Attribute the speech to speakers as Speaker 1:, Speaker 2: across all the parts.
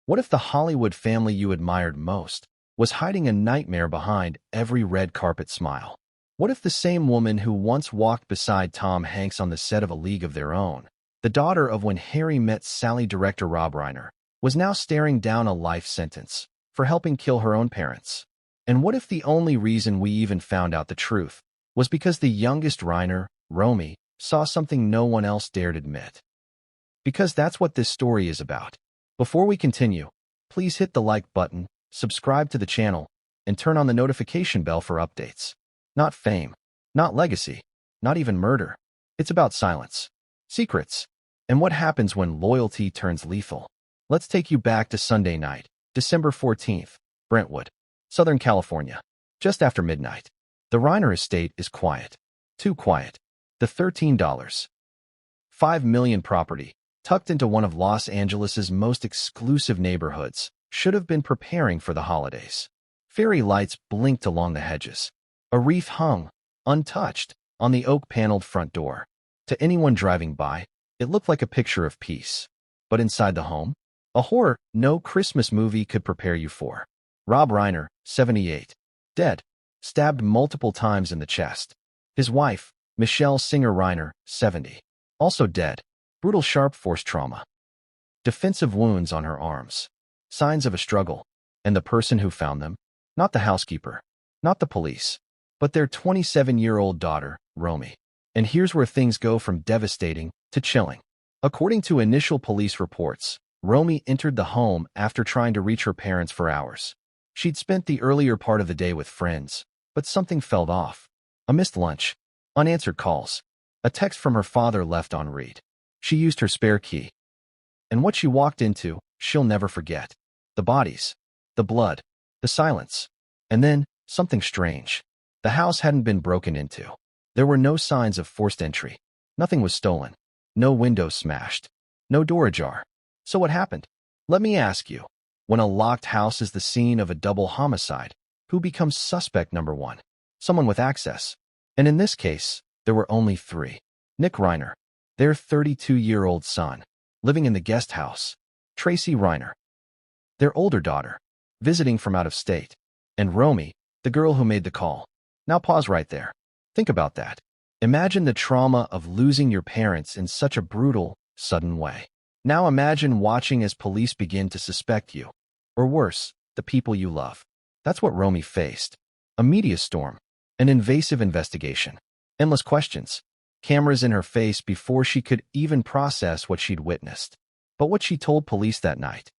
Speaker 1: What if the Hollywood family you admired most was hiding a nightmare behind every red carpet smile? What if the same woman who once walked beside Tom Hanks on the set of A League of Their Own, the daughter of When Harry Met Sally director Rob Reiner, was now staring down a life sentence for helping kill her own parents? And what if the only reason we even found out the truth was because the youngest Reiner, Romy, saw something no one else dared admit? Because that's what this story is about. Before we continue, please hit the like button, subscribe to the channel, and turn on the notification bell for updates. Not fame, not legacy, not even murder. It's about silence, secrets, and what happens when loyalty turns lethal. Let's take you back to Sunday night, December 14th, Brentwood, Southern California, just after midnight. The Reiner estate is quiet. Too quiet. The $13.5 million property, tucked into one of Los Angeles's most exclusive neighborhoods, should have been preparing for the holidays. Fairy lights blinked along the hedges. A wreath hung, untouched, on the oak-paneled front door. To anyone driving by, it looked like a picture of peace. But inside the home, a horror no Christmas movie could prepare you for. Rob Reiner, 78, dead, stabbed multiple times in the chest. His wife, Michelle Singer Reiner, 70, also dead. Brutal sharp force trauma. Defensive wounds on her arms. Signs of a struggle. And the person who found them? Not the housekeeper. Not the police. But their 27-year-old daughter, Romy. And here's where things go from devastating to chilling. According to initial police reports, Romy entered the home after trying to reach her parents for hours. She'd spent the earlier part of the day with friends, but something felt off. A missed lunch. Unanswered calls. A text from her father left on read. She used her spare key. And what she walked into, she'll never forget. The bodies. The blood. The silence. And then, something strange. The house hadn't been broken into. There were no signs of forced entry. Nothing was stolen. No windows smashed. No door ajar. So what happened? Let me ask you. When a locked house is the scene of a double homicide, who becomes suspect number one? Someone with access. And in this case, there were only three. Nick Reiner, their 32-year-old son, living in the guest house. Tracy Reiner, their older daughter, visiting from out of state. And Romy, the girl who made the call. Now pause right there. Think about that. Imagine the trauma of losing your parents in such a brutal, sudden way. Now imagine watching as police begin to suspect you. Or worse, the people you love. That's what Romy faced. A media storm. An invasive investigation. Endless questions. Cameras in her face before she could even process what she'd witnessed. But what she told police that night.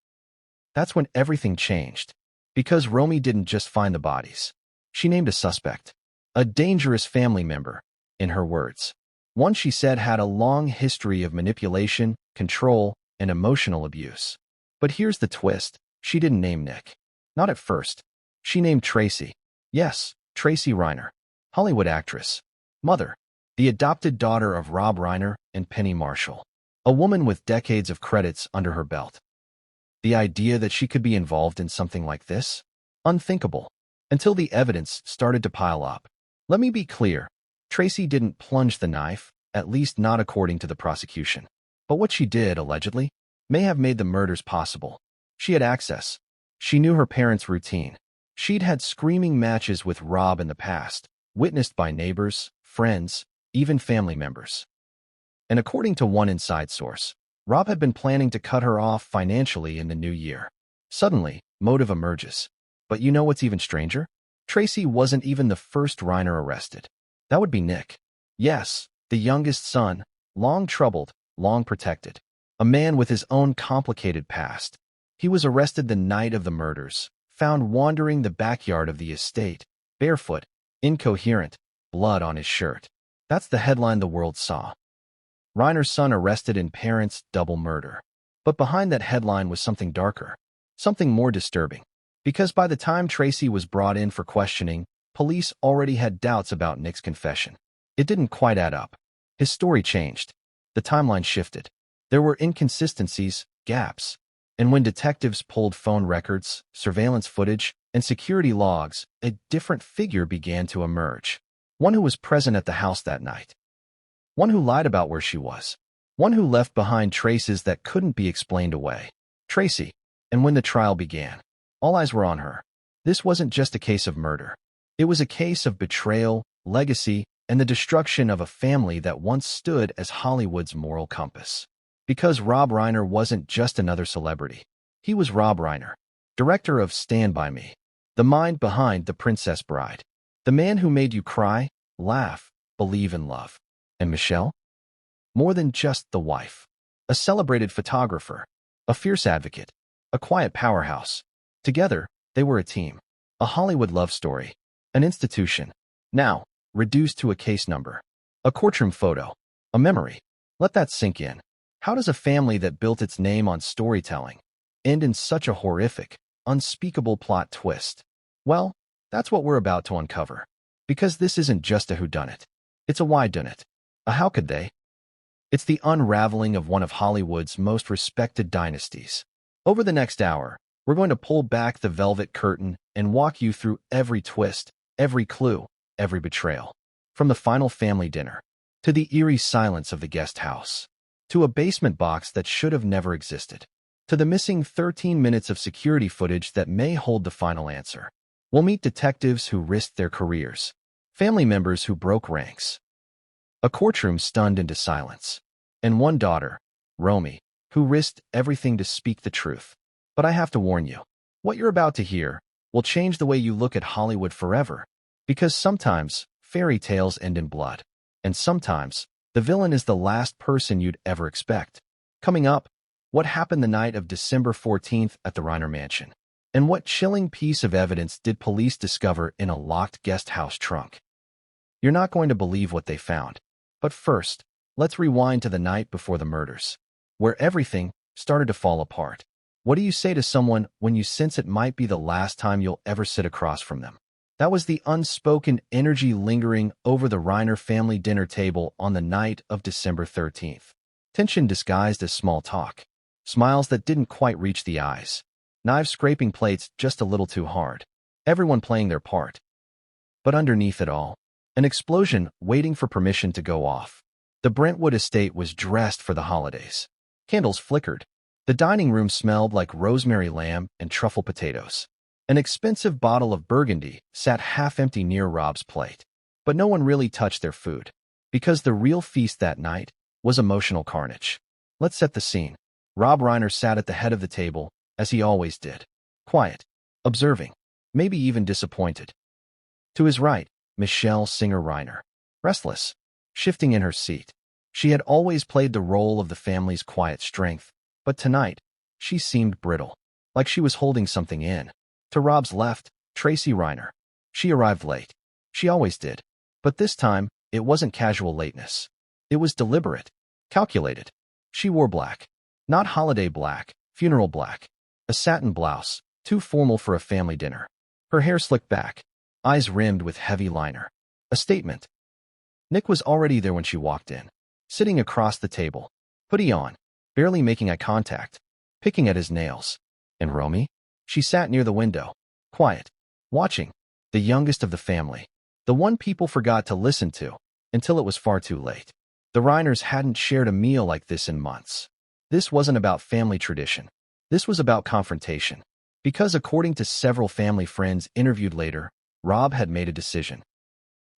Speaker 1: That's when everything changed. Because Romy didn't just find the bodies. She named a suspect. A dangerous family member, in her words. One she said had a long history of manipulation, control, and emotional abuse. But here's the twist. She didn't name Nick. Not at first. She named Tracy. Yes, Tracy Reiner. Hollywood actress. Mother. The adopted daughter of Rob Reiner and Penny Marshall. A woman with decades of credits under her belt. The idea that she could be involved in something like this? Unthinkable. Until the evidence started to pile up. Let me be clear. Tracy didn't plunge the knife, at least not according to the prosecution. But what she did, allegedly, may have made the murders possible. She had access. She knew her parents' routine. She'd had screaming matches with Rob in the past, witnessed by neighbors, friends, even family members. And according to one inside source, Rob had been planning to cut her off financially in the new year. Suddenly, motive emerges. But you know what's even stranger? Tracy wasn't even the first Reiner arrested. That would be Nick. Yes, the youngest son, long troubled, long protected. A man with his own complicated past. He was arrested the night of the murders, found wandering the backyard of the estate, barefoot, incoherent, blood on his shirt. That's the headline the world saw. Reiner's son arrested in parents' double murder. But behind that headline was something darker, something more disturbing. Because by the time Tracy was brought in for questioning, police already had doubts about Nick's confession. It didn't quite add up. His story changed. The timeline shifted. There were inconsistencies, gaps. And when detectives pulled phone records, surveillance footage, and security logs, a different figure began to emerge. One who was present at the house that night. One who lied about where she was. One who left behind traces that couldn't be explained away. Tracy, And when the trial began, all eyes were on her. This wasn't just a case of murder. It was a case of betrayal, legacy, and the destruction of a family that once stood as Hollywood's moral compass. Because Rob Reiner wasn't just another celebrity. He was Rob Reiner, director of Stand By Me, the mind behind The Princess Bride, the man who made you cry, laugh, believe in love. And Michelle? More than just the wife. A celebrated photographer, a fierce advocate, a quiet powerhouse. Together, they were a team, a Hollywood love story, an institution, now reduced to a case number, a courtroom photo, a memory. Let that sink in. How does a family that built its name on storytelling end in such a horrific, unspeakable plot twist? Well, that's what we're about to uncover. Because this isn't just a whodunit. It's a whydunit. A how could they? It's the unraveling of one of Hollywood's most respected dynasties. Over the next hour, we're going to pull back the velvet curtain and walk you through every twist, every clue, every betrayal. From the final family dinner, to the eerie silence of the guest house, to a basement box that should have never existed, to the missing 13 minutes of security footage that may hold the final answer. We'll meet detectives who risked their careers, family members who broke ranks, a courtroom stunned into silence, and one daughter, Romy, who risked everything to speak the truth. But I have to warn you, what you're about to hear will change the way you look at Hollywood forever, because sometimes fairy tales end in blood, and sometimes the villain is the last person you'd ever expect. Coming up, what happened the night of December 14th at the Reiner mansion, and what chilling piece of evidence did police discover in a locked guest house trunk? You're not going to believe what they found. But first, let's rewind to the night before the murders, where everything started to fall apart. What do you say to someone when you sense it might be the last time you'll ever sit across from them? That was the unspoken energy lingering over the Reiner family dinner table on the night of December 13th. Tension disguised as small talk, smiles that didn't quite reach the eyes, knives scraping plates just a little too hard, everyone playing their part. But underneath it all, an explosion waiting for permission to go off. The Brentwood estate was dressed for the holidays. Candles flickered. The dining room smelled like rosemary lamb and truffle potatoes. An expensive bottle of Burgundy sat half-empty near Rob's plate. But no one really touched their food, because the real feast that night was emotional carnage. Let's set the scene. Rob Reiner sat at the head of the table, as he always did. Quiet, observing, maybe even disappointed. To his right, Michelle Singer Reiner, restless, shifting in her seat. She had always played the role of the family's quiet strength, but tonight, she seemed brittle, like she was holding something in. To Rob's left, Tracy Reiner. She arrived late. She always did. But this time, it wasn't casual lateness. It was deliberate, calculated. She wore black. Not holiday black, funeral black. A satin blouse, too formal for a family dinner. Her hair slicked back, eyes rimmed with heavy liner. A statement. Nick was already there when she walked in, sitting across the table, hoodie on, barely making eye contact, picking at his nails. And Romy? She sat near the window, quiet, watching, the youngest of the family, the one people forgot to listen to, until it was far too late. The Reiners hadn't shared a meal like this in months. This wasn't about family tradition. This was about confrontation. Because according to several family friends interviewed later, Rob had made a decision.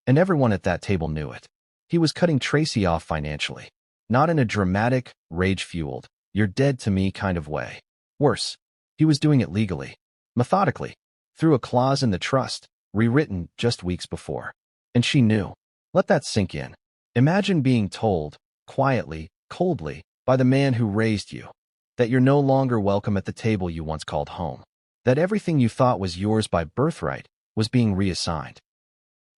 Speaker 1: And everyone at that table knew it. He was cutting Tracy off financially. Not in a dramatic, rage-fueled, you're dead to me kind of way. Worse, he was doing it legally, methodically, through a clause in the trust, rewritten just weeks before. And she knew. Let that sink in. Imagine being told, quietly, coldly, by the man who raised you, that you're no longer welcome at the table you once called home, that everything you thought was yours by birthright was being reassigned.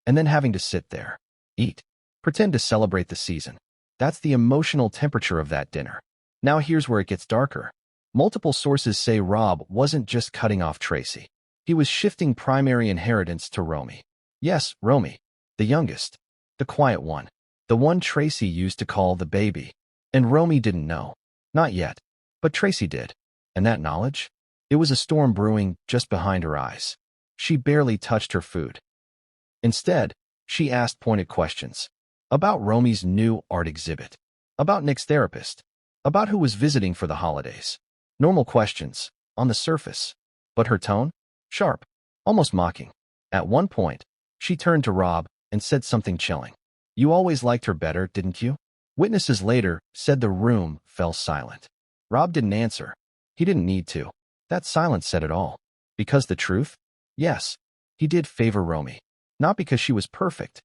Speaker 1: And then having to sit there, eat, pretend to celebrate the season. That's the emotional temperature of that dinner. Now here's where it gets darker. Multiple sources say Rob wasn't just cutting off Tracy. He was shifting primary inheritance to Romy. Yes, Romy, the youngest, the quiet one, the one Tracy used to call the baby. And Romy didn't know. Not yet. But Tracy did. And that knowledge? It was a storm brewing just behind her eyes. She barely touched her food. Instead, she asked pointed questions. About Romy's new art exhibit. About Nick's therapist. About who was visiting for the holidays. Normal questions, on the surface. But her tone? Sharp, almost mocking. At one point, she turned to Rob and said something chilling. You always liked her better, didn't you? Witnesses later said the room fell silent. Rob didn't answer. He didn't need to. That silence said it all. Because the truth? Yes, he did favor Romy. Not because she was perfect,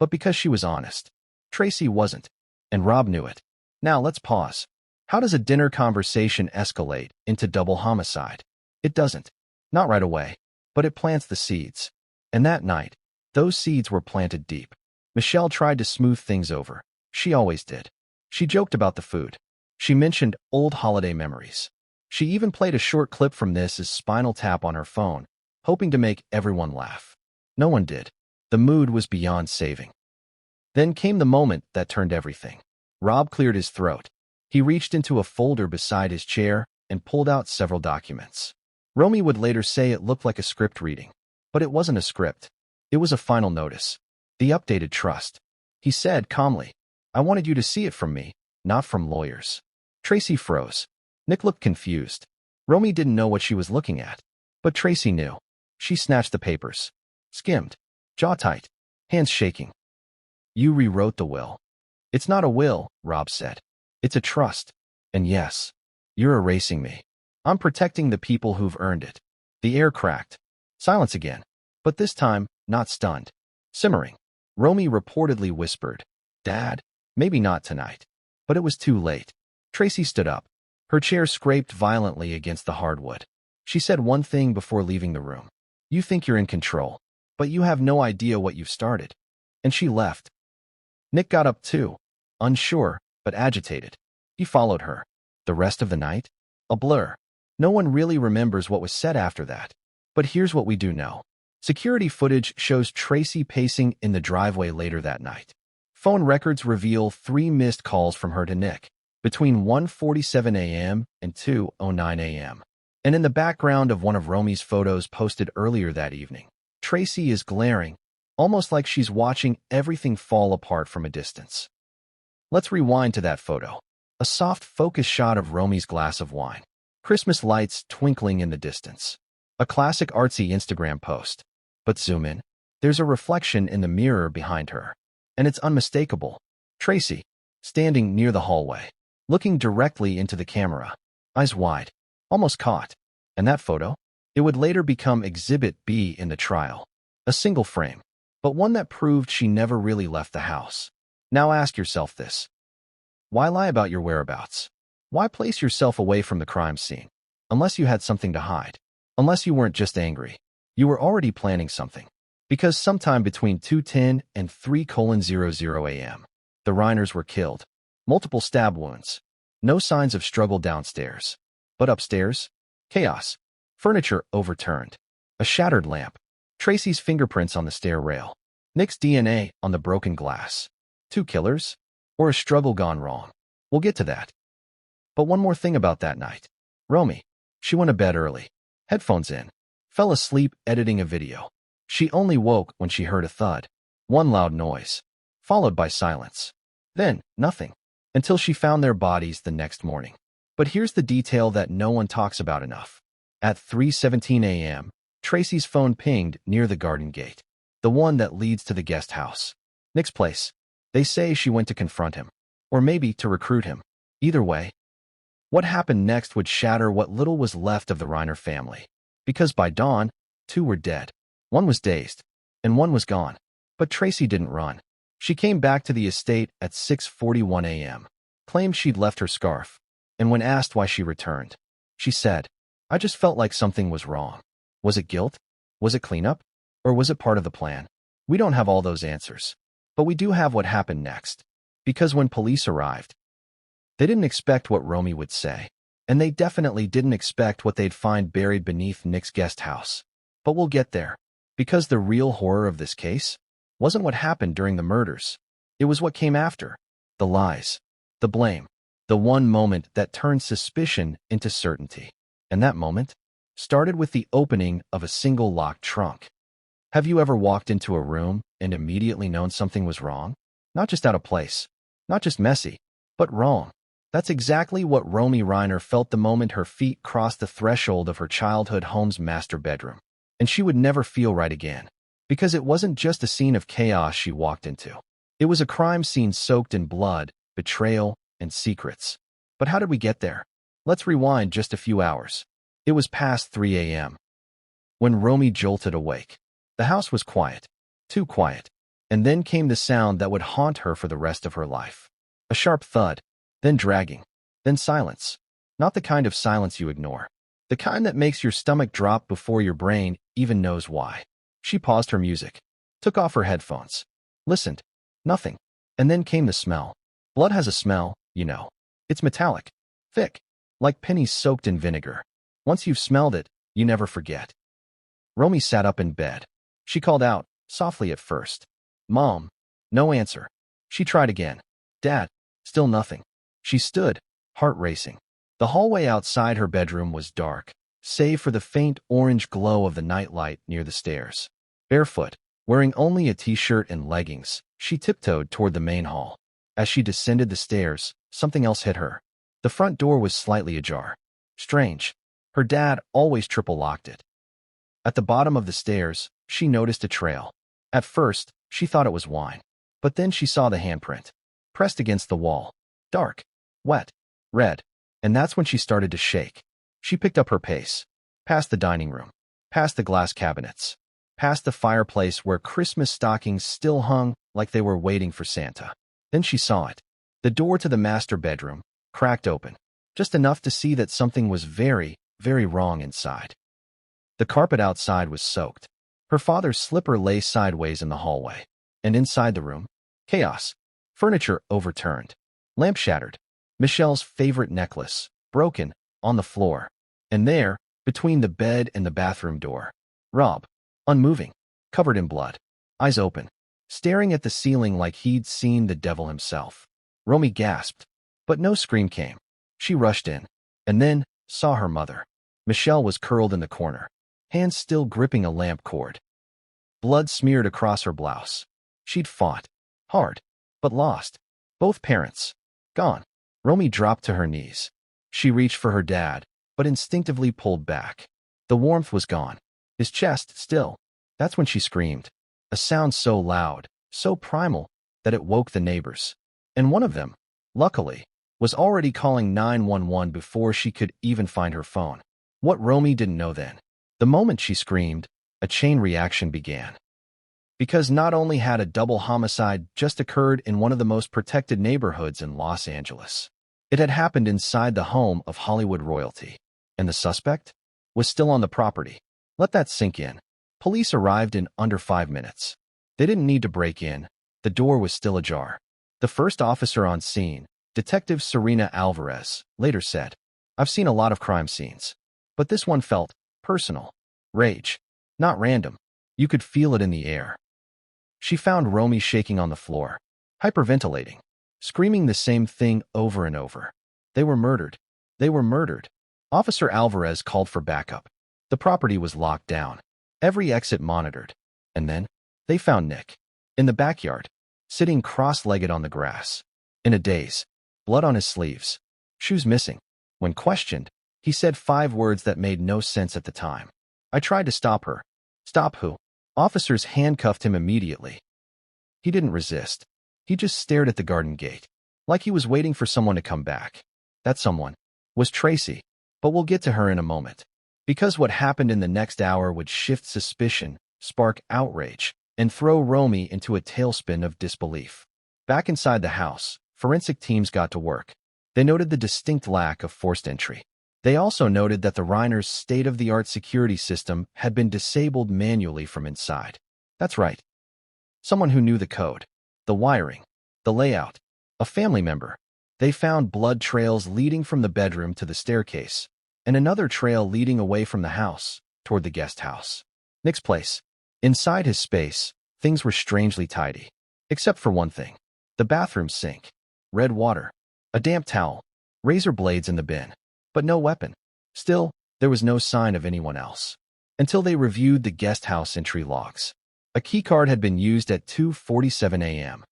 Speaker 1: but because she was honest. Tracy wasn't, and Rob knew it. Now let's pause. How does a dinner conversation escalate into double homicide? It doesn't. Not right away, but it plants the seeds. And that night, those seeds were planted deep. Michelle tried to smooth things over. She always did. She joked about the food. She mentioned old holiday memories. She even played a short clip from this as Spinal Tap on her phone, hoping to make everyone laugh. No one did. The mood was beyond saving. Then came the moment that turned everything. Rob cleared his throat. He reached into a folder beside his chair and pulled out several documents. Romy would later say it looked like a script reading. But it wasn't a script. It was a final notice. The updated trust. He said calmly, I wanted you to see it from me, not from lawyers. Tracy froze. Nick looked confused. Romy didn't know what she was looking at. But Tracy knew. She snatched the papers. Skimmed. Jaw tight. Hands shaking. You rewrote the will. It's not a will, Rob said. It's a trust. And yes, you're erasing me. I'm protecting the people who've earned it. The air cracked. Silence again. But this time, not stunned. Simmering. Romy reportedly whispered, Dad, maybe not tonight. But it was too late. Tracy stood up. Her chair scraped violently against the hardwood. She said one thing before leaving the room. You think you're in control, but you have no idea what you've started. And she left. Nick got up too, unsure, but agitated. He followed her. The rest of the night? A blur. No one really remembers what was said after that. But here's what we do know. Security footage shows Tracy pacing in the driveway later that night. Phone records reveal 3 missed calls from her to Nick, between 1:47 a.m. and 2:09 a.m. And in the background of one of Romy's photos posted earlier that evening, Tracy is glaring, almost like she's watching everything fall apart from a distance. Let's rewind to that photo. A soft focus shot of Romy's glass of wine. Christmas lights twinkling in the distance. A classic artsy Instagram post. But zoom in. There's a reflection in the mirror behind her. And it's unmistakable. Tracy, standing near the hallway, looking directly into the camera. Eyes wide. Almost caught. And that photo? It would later become Exhibit B in the trial. A single frame. But one that proved she never really left the house. Now ask yourself this. Why lie about your whereabouts? Why place yourself away from the crime scene? Unless you had something to hide. Unless you weren't just angry. You were already planning something. Because sometime between 2:10 and 3:00 a.m., the Reiners were killed. Multiple stab wounds. No signs of struggle downstairs. But upstairs? Chaos. Furniture overturned. A shattered lamp. Tracy's fingerprints on the stair rail. Nick's DNA on the broken glass. 2 killers? Or a struggle gone wrong? We'll get to that. But one more thing about that night. Romy. She went to bed early. Headphones in. Fell asleep editing a video. She only woke when she heard a thud. One loud noise. Followed by silence. Then, nothing. Until she found their bodies the next morning. But here's the detail that no one talks about enough. At 3:17 a.m., Tracy's phone pinged near the garden gate. The one that leads to the guest house. Nick's place. They say she went to confront him. Or maybe to recruit him. Either way, what happened next would shatter what little was left of the Reiner family. Because by dawn, 2 were dead. One was dazed, and one was gone. But Tracy didn't run. She came back to the estate at 6:41 a.m., claimed she'd left her scarf, and when asked why she returned, she said, I just felt like something was wrong. Was it guilt? Was it cleanup? Or was it part of the plan? We don't have all those answers. But we do have what happened next. Because when police arrived, they didn't expect what Romy would say. And they definitely didn't expect what they'd find buried beneath Nick's guest house. But we'll get there. Because the real horror of this case wasn't what happened during the murders. It was what came after. The lies. The blame. The one moment that turned suspicion into certainty. And that moment started with the opening of a single locked trunk. Have you ever walked into a room and immediately known something was wrong? Not just out of place. Not just messy. But wrong. That's exactly what Romy Reiner felt the moment her feet crossed the threshold of her childhood home's master bedroom. And she would never feel right again. Because it wasn't just a scene of chaos she walked into. It was a crime scene soaked in blood, betrayal, and secrets. But how did we get there? Let's rewind just a few hours. It was past 3 a.m. when Romy jolted awake. The house was quiet. Too quiet. And then came the sound that would haunt her for the rest of her life. A sharp thud, then dragging, then silence. Not the kind of silence you ignore. The kind that makes your stomach drop before your brain even knows why. She paused her music, took off her headphones, listened. Nothing. And then came the smell. Blood has a smell, you know. It's metallic, thick, like pennies soaked in vinegar. Once you've smelled it, you never forget. Romy sat up in bed. She called out, softly at first. Mom. No answer. She tried again. Dad. Still nothing. She stood, heart racing. The hallway outside her bedroom was dark, save for the faint orange glow of the nightlight near the stairs. Barefoot, wearing only a t-shirt and leggings, she tiptoed toward the main hall. As she descended the stairs, something else hit her. The front door was slightly ajar. Strange. Her dad always triple-locked it. At the bottom of the stairs, she noticed a trail. At first, she thought it was wine. But then she saw the handprint. Pressed against the wall. Dark. Wet. Red. And that's when she started to shake. She picked up her pace. Past the dining room. Past the glass cabinets. Past the fireplace where Christmas stockings still hung like they were waiting for Santa. Then she saw it. The door to the master bedroom, cracked open. Just enough to see that something was very, very wrong inside. The carpet outside was soaked. Her father's slipper lay sideways in the hallway. And inside the room, chaos. Furniture overturned. Lamp shattered. Michelle's favorite necklace, broken, on the floor. And there, between the bed and the bathroom door, Rob, unmoving, covered in blood, eyes open, staring at the ceiling like he'd seen the devil himself. Romy gasped, but no scream came. She rushed in, and then saw her mother. Michelle was curled in the corner, hands still gripping a lamp cord. Blood smeared across her blouse. She'd fought, hard, but lost. Both parents, gone. Romy dropped to her knees. She reached for her dad, but instinctively pulled back. The warmth was gone. His chest still. That's when she screamed. A sound so loud, so primal, that it woke the neighbors. And one of them, luckily, was already calling 911 before she could even find her phone. What Romy didn't know then. The moment she screamed, a chain reaction began. Because not only had a double homicide just occurred in one of the most protected neighborhoods in Los Angeles, it had happened inside the home of Hollywood royalty. And the suspect was still on the property. Let that sink in. Police arrived in under 5 minutes. They didn't need to break in. The door was still ajar. The first officer on scene, Detective Serena Alvarez, later said, I've seen a lot of crime scenes, but this one felt personal. Rage. Not random. You could feel it in the air. She found Romy shaking on the floor, hyperventilating, screaming the same thing over and over. They were murdered. They were murdered. Officer Alvarez called for backup. The property was locked down. Every exit monitored. And then, they found Nick. In the backyard, sitting cross-legged on the grass. In a daze. Blood on his sleeves. Shoes missing. When questioned, he said 5 words that made no sense at the time. I tried to stop her. Stop who? Officers handcuffed him immediately. He didn't resist. He just stared at the garden gate, like he was waiting for someone to come back. That someone was Tracy, but we'll get to her in a moment. Because what happened in the next hour would shift suspicion, spark outrage, and throw Romy into a tailspin of disbelief. Back inside the house, forensic teams got to work. They noted the distinct lack of forced entry. They also noted that the Reiner's state-of-the-art security system had been disabled manually from inside. That's right. Someone who knew the code, the wiring, the layout, a family member. They found blood trails leading from the bedroom to the staircase, and another trail leading away from the house, toward the guest house. Nick's place. Inside his space, things were strangely tidy. Except for one thing. The bathroom sink. Red water. A damp towel. Razor blades in the bin. But no weapon. Still, there was no sign of anyone else. Until they reviewed the guest house entry logs. A keycard had been used at 2:47 a.m.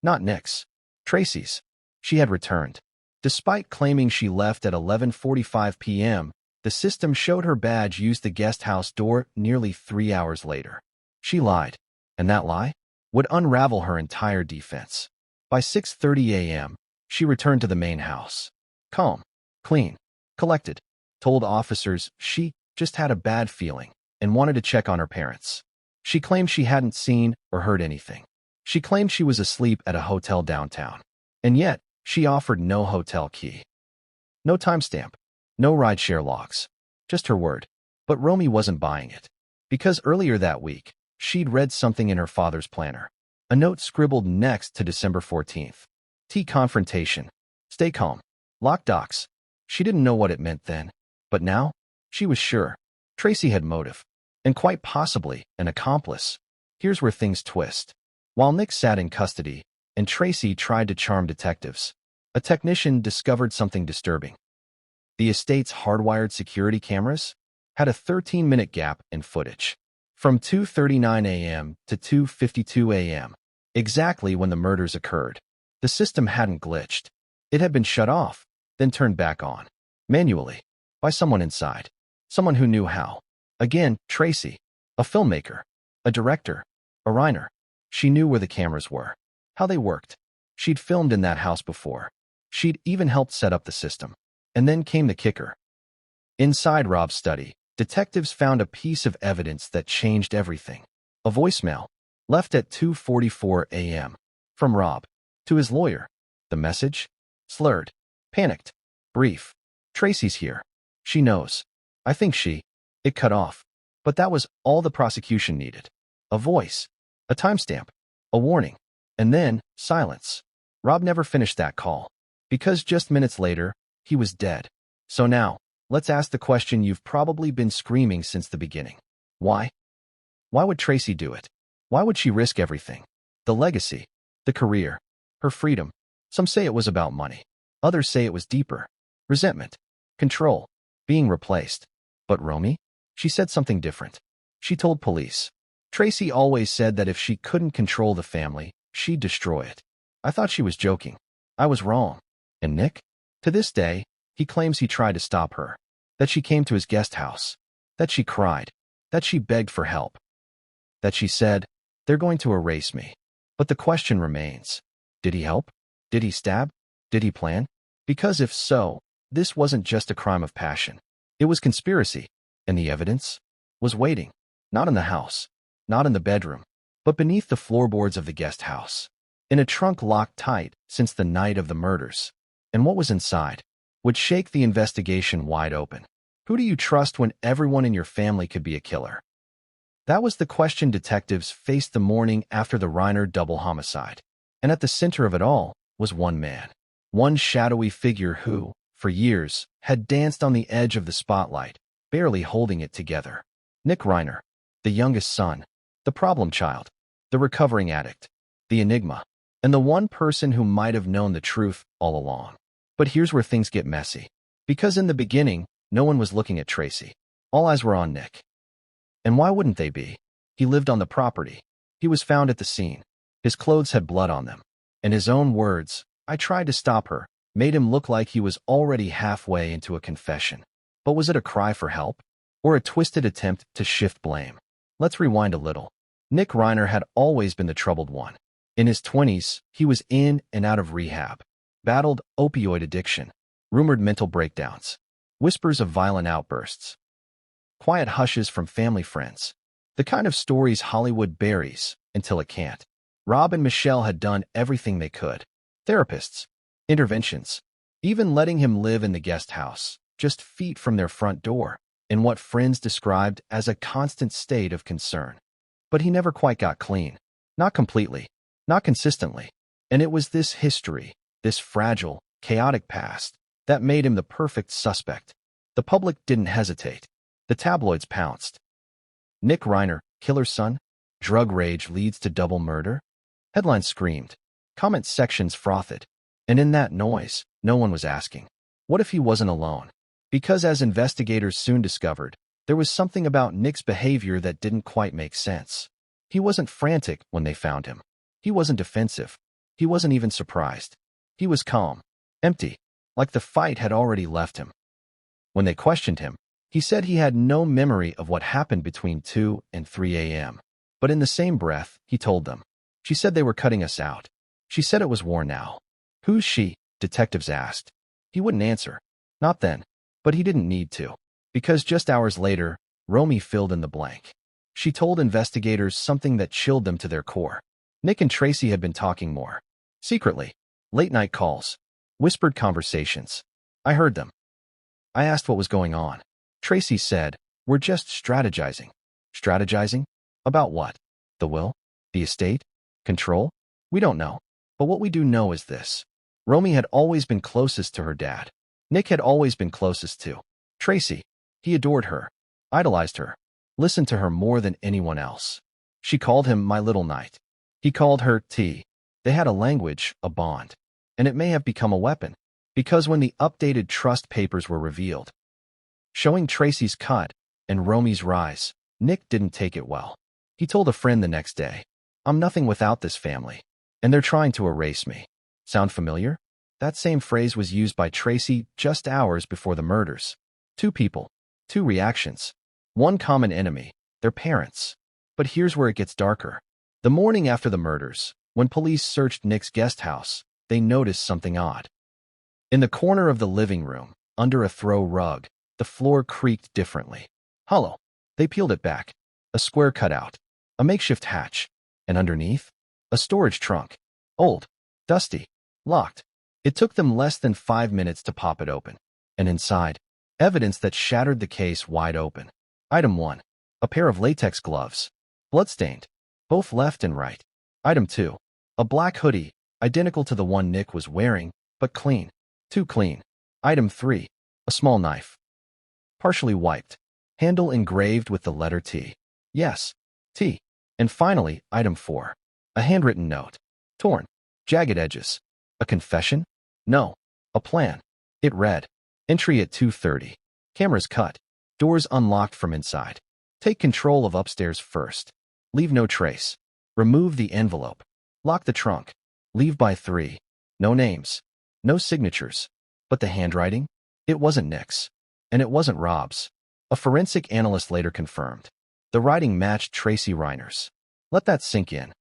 Speaker 1: Not Nick's. Tracy's. She had returned. Despite claiming she left at 11:45 p.m., the system showed her badge used the guest house door nearly 3 hours later. She lied, and that lie would unravel her entire defense. By 6:30 a.m., she returned to the main house. Calm, clean, collected, told officers she just had a bad feeling and wanted to check on her parents. She claimed she hadn't seen or heard anything. She claimed she was asleep at a hotel downtown. And yet, she offered no hotel key. No timestamp, no rideshare logs, just her word. But Romy wasn't buying it. Because earlier that week, she'd read something in her father's planner. A note scribbled next to December 14th. T confrontation. Stay calm. Lock docs. She didn't know what it meant then. But now, she was sure. Tracy had motive. And quite possibly an accomplice. Here's where things twist. While Nick sat in custody, and Tracy tried to charm detectives, a technician discovered something disturbing. The estate's hardwired security cameras had a 13-minute gap in footage. From 2:39 a.m. to 2:52 a.m., exactly when the murders occurred. The system hadn't glitched. It had been shut off, then turned back on. Manually. By someone inside. Someone who knew how. Again, Tracy. A filmmaker. A director. A Reiner. She knew where the cameras were. How they worked. She'd filmed in that house before. She'd even helped set up the system. And then came the kicker. Inside Rob's study, detectives found a piece of evidence that changed everything. A voicemail, left at 2:44 a.m. from Rob to his lawyer. The message? Slurred, panicked, brief. Tracy's here. She knows. I think she. It cut off. But that was all the prosecution needed. A voice, a timestamp, a warning, and then silence. Rob never finished that call. Because just minutes later, he was dead. So now, let's ask the question you've probably been screaming since the beginning. Why? Why would Tracy do it? Why would she risk everything? The legacy, the career, her freedom. Some say it was about money. Others say it was deeper. Resentment, control, being replaced. But Romy? She said something different. She told police. Tracy always said that if she couldn't control the family, she'd destroy it. I thought she was joking. I was wrong. And Nick? To this day, he claims he tried to stop her. That she came to his guest house. That she cried. That she begged for help. That she said, "They're going to erase me." But the question remains. Did he help? Did he stab? Did he plan? Because if so, this wasn't just a crime of passion. It was conspiracy. And the evidence was waiting. Not in the house. Not in the bedroom. But beneath the floorboards of the guest house. In a trunk locked tight since the night of the murders. And what was inside would shake the investigation wide open. Who do you trust when everyone in your family could be a killer? That was the question detectives faced the morning after the Reiner double homicide. And at the center of it all was one man. One shadowy figure who, for years, had danced on the edge of the spotlight, barely holding it together. Nick Reiner, the youngest son, the problem child, the recovering addict, the enigma, and the one person who might have known the truth all along. But here's where things get messy. Because in the beginning, no one was looking at Tracy. All eyes were on Nick. And why wouldn't they be? He lived on the property. He was found at the scene. His clothes had blood on them. And his own words, "I tried to stop her," made him look like he was already halfway into a confession. But was it a cry for help? Or a twisted attempt to shift blame? Let's rewind a little. Nick Reiner had always been the troubled one. In his 20s, he was in and out of rehab. Battled opioid addiction. Rumored mental breakdowns. Whispers of violent outbursts. Quiet hushes from family friends. The kind of stories Hollywood buries until it can't. Rob and Michelle had done everything they could. Therapists. Interventions. Even letting him live in the guest house, just feet from their front door, in what friends described as a constant state of concern. But he never quite got clean. Not completely. Not consistently. And it was this history, this fragile, chaotic past, that made him the perfect suspect. The public didn't hesitate. The tabloids pounced. Nick Reiner, killer's son? Drug rage leads to double murder? Headlines screamed. Comment sections frothed. And in that noise, no one was asking, what if he wasn't alone? Because as investigators soon discovered, there was something about Nick's behavior that didn't quite make sense. He wasn't frantic when they found him. He wasn't defensive. He wasn't even surprised. He was calm. Empty. like the fight had already left him. When they questioned him, he said he had no memory of what happened between 2 and 3 a.m. But in the same breath, he told them, "She said they were cutting us out. She said it was war now." "Who's she?" detectives asked. He wouldn't answer. Not then. But he didn't need to. Because just hours later, Romy filled in the blank. She told investigators something that chilled them to their core. Nick and Tracy had been talking more. Secretly. Late-night calls. Whispered conversations. I heard them. I asked what was going on. Tracy said, "We're just strategizing." Strategizing? About what? The will? The estate? Control? We don't know. But what we do know is this. Romy had always been closest to her dad. Nick had always been closest to Tracy. He adored her, idolized her, listened to her more than anyone else. She called him my little knight. He called her T. They had a language, a bond. And it may have become a weapon. Because when the updated trust papers were revealed, showing Tracy's cut and Romy's rise, Nick didn't take it well. He told a friend the next day, "I'm nothing without this family, and they're trying to erase me." Sound familiar? That same phrase was used by Tracy just hours before the murders. Two people, two reactions, one common enemy, their parents. But here's where it gets darker. The morning after the murders, when police searched Nick's guest house, they noticed something odd. In the corner of the living room, under a throw rug, the floor creaked differently. Hollow. They peeled it back. A square cutout. A makeshift hatch. And underneath? A storage trunk. Old. Dusty. Locked. It took them less than 5 minutes to pop it open. And inside, evidence that shattered the case wide open. Item 1. A pair of latex gloves. Bloodstained. Both left and right. Item 2. A black hoodie, identical to the one Nick was wearing, but clean. Too clean. Item 3. A small knife. Partially wiped. Handle engraved with the letter T. Yes, T. And finally, item 4. A handwritten note. Torn. Jagged edges. A confession? No. A plan. It read, "Entry at 2:30. Cameras cut. Doors unlocked from inside. Take control of upstairs first. Leave no trace. Remove the envelope. Lock the trunk. Leave by 3. No names. No signatures. But the handwriting? It wasn't Nick's. And it wasn't Rob's. A forensic analyst later confirmed. The writing matched Tracy Reiner's. Let that sink in.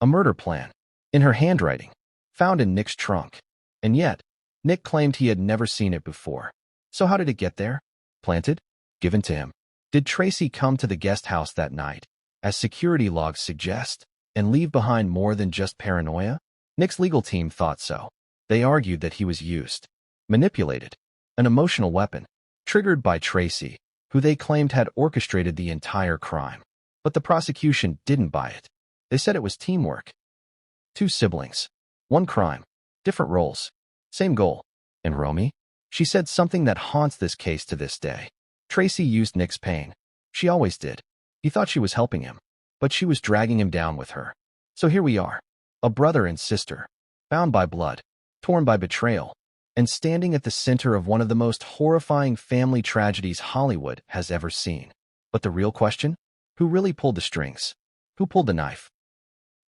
Speaker 1: A murder plan. In her handwriting. Found in Nick's trunk. And yet, Nick claimed he had never seen it before. So how did it get there? Planted? Given to him? Did Tracy come to the guest house that night, as security logs suggest, and leave behind more than just paranoia? Nick's legal team thought so. They argued that he was used, manipulated, an emotional weapon, triggered by Tracy, who they claimed had orchestrated the entire crime. But the prosecution didn't buy it. They said it was teamwork. Two siblings. One crime. Different roles. Same goal. And Romy? She said something that haunts this case to this day. Tracy used Nick's pain. She always did. He thought she was helping him, but she was dragging him down with her. So here we are. A brother and sister. Bound by blood. Torn by betrayal. And standing at the center of one of the most horrifying family tragedies Hollywood has ever seen. But the real question? Who really pulled the strings? Who pulled the knife?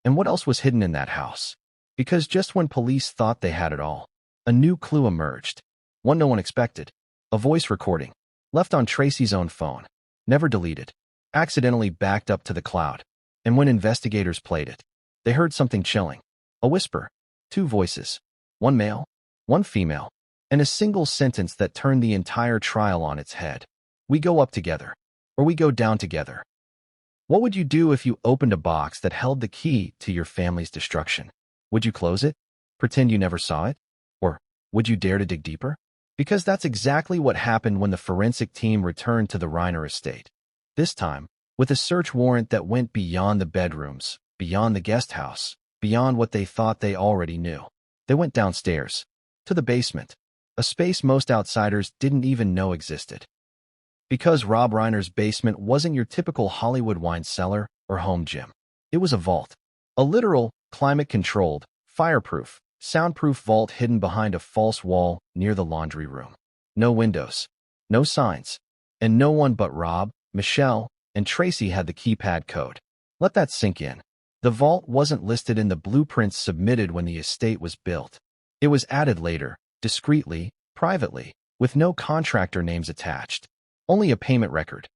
Speaker 1: And what else was hidden in that house? Because just when police thought they had it all, a new clue emerged. One no one expected. A voice recording. Left on Tracy's own phone. Never deleted. Accidentally backed up to the cloud. And when investigators played it, they heard something chilling. A whisper. Two voices. One male, one female. And a single sentence that turned the entire trial on its head. We go up together. Or we go down together. What would you do if you opened a box that held the key to your family's destruction? Would you close it? Pretend you never saw it? Or would you dare to dig deeper? Because that's exactly what happened when the forensic team returned to the Reiner estate. This time, with a search warrant that went beyond the bedrooms, beyond the guest house, beyond what they thought they already knew. They went downstairs, to the basement, a space most outsiders didn't even know existed. Because Rob Reiner's basement wasn't your typical Hollywood wine cellar or home gym. It was a vault. A literal, climate-controlled, fireproof, soundproof vault hidden behind a false wall near the laundry room. No windows, no signs, and no one but Rob, Michelle, and Tracy had the keypad code. Let that sink in. The vault wasn't listed in the blueprints submitted when the estate was built. It was added later, discreetly, privately, with no contractor names attached. Only a payment record.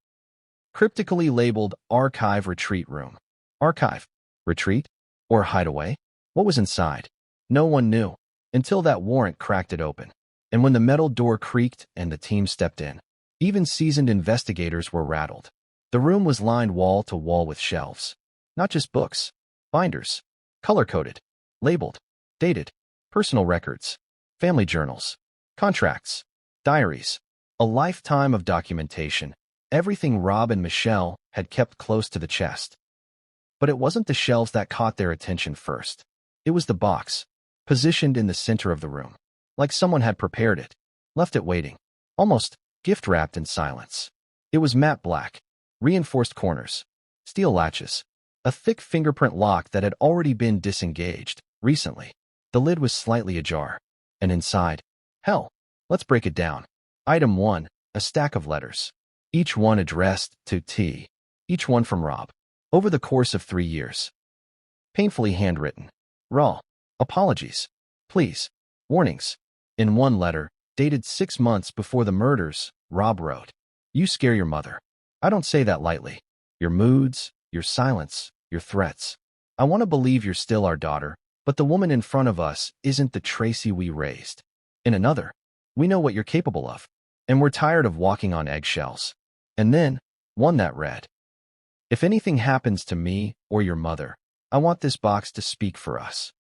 Speaker 1: Cryptically labeled Archive Retreat Room. Archive? Retreat? Or hideaway? What was inside? No one knew, until that warrant cracked it open. And when the metal door creaked and the team stepped in, even seasoned investigators were rattled. The room was lined wall to wall with shelves. Not just books, binders, color-coded, labeled, dated, personal records, family journals, contracts, diaries, a lifetime of documentation, everything Rob and Michelle had kept close to the chest. But it wasn't the shelves that caught their attention first. It was the box, positioned in the center of the room, like someone had prepared it, left it waiting, almost gift-wrapped in silence. It was matte black, reinforced corners, steel latches, a thick fingerprint lock that had already been disengaged recently. The lid was slightly ajar, and inside, hell, let's break it down. Item 1, a stack of letters, each one addressed to T, each one from Rob, over the course of 3 years. Painfully handwritten. Raw. Apologies. Please. Warnings. In one letter, dated 6 months before the murders, Rob wrote, "You scare your mother. I don't say that lightly. Your moods, your silence, your threats. I want to believe you're still our daughter, but the woman in front of us isn't the Tracy we raised. In another, we know what you're capable of, and we're tired of walking on eggshells." And then, one that read, "If anything happens to me or your mother, I want this box to speak for us."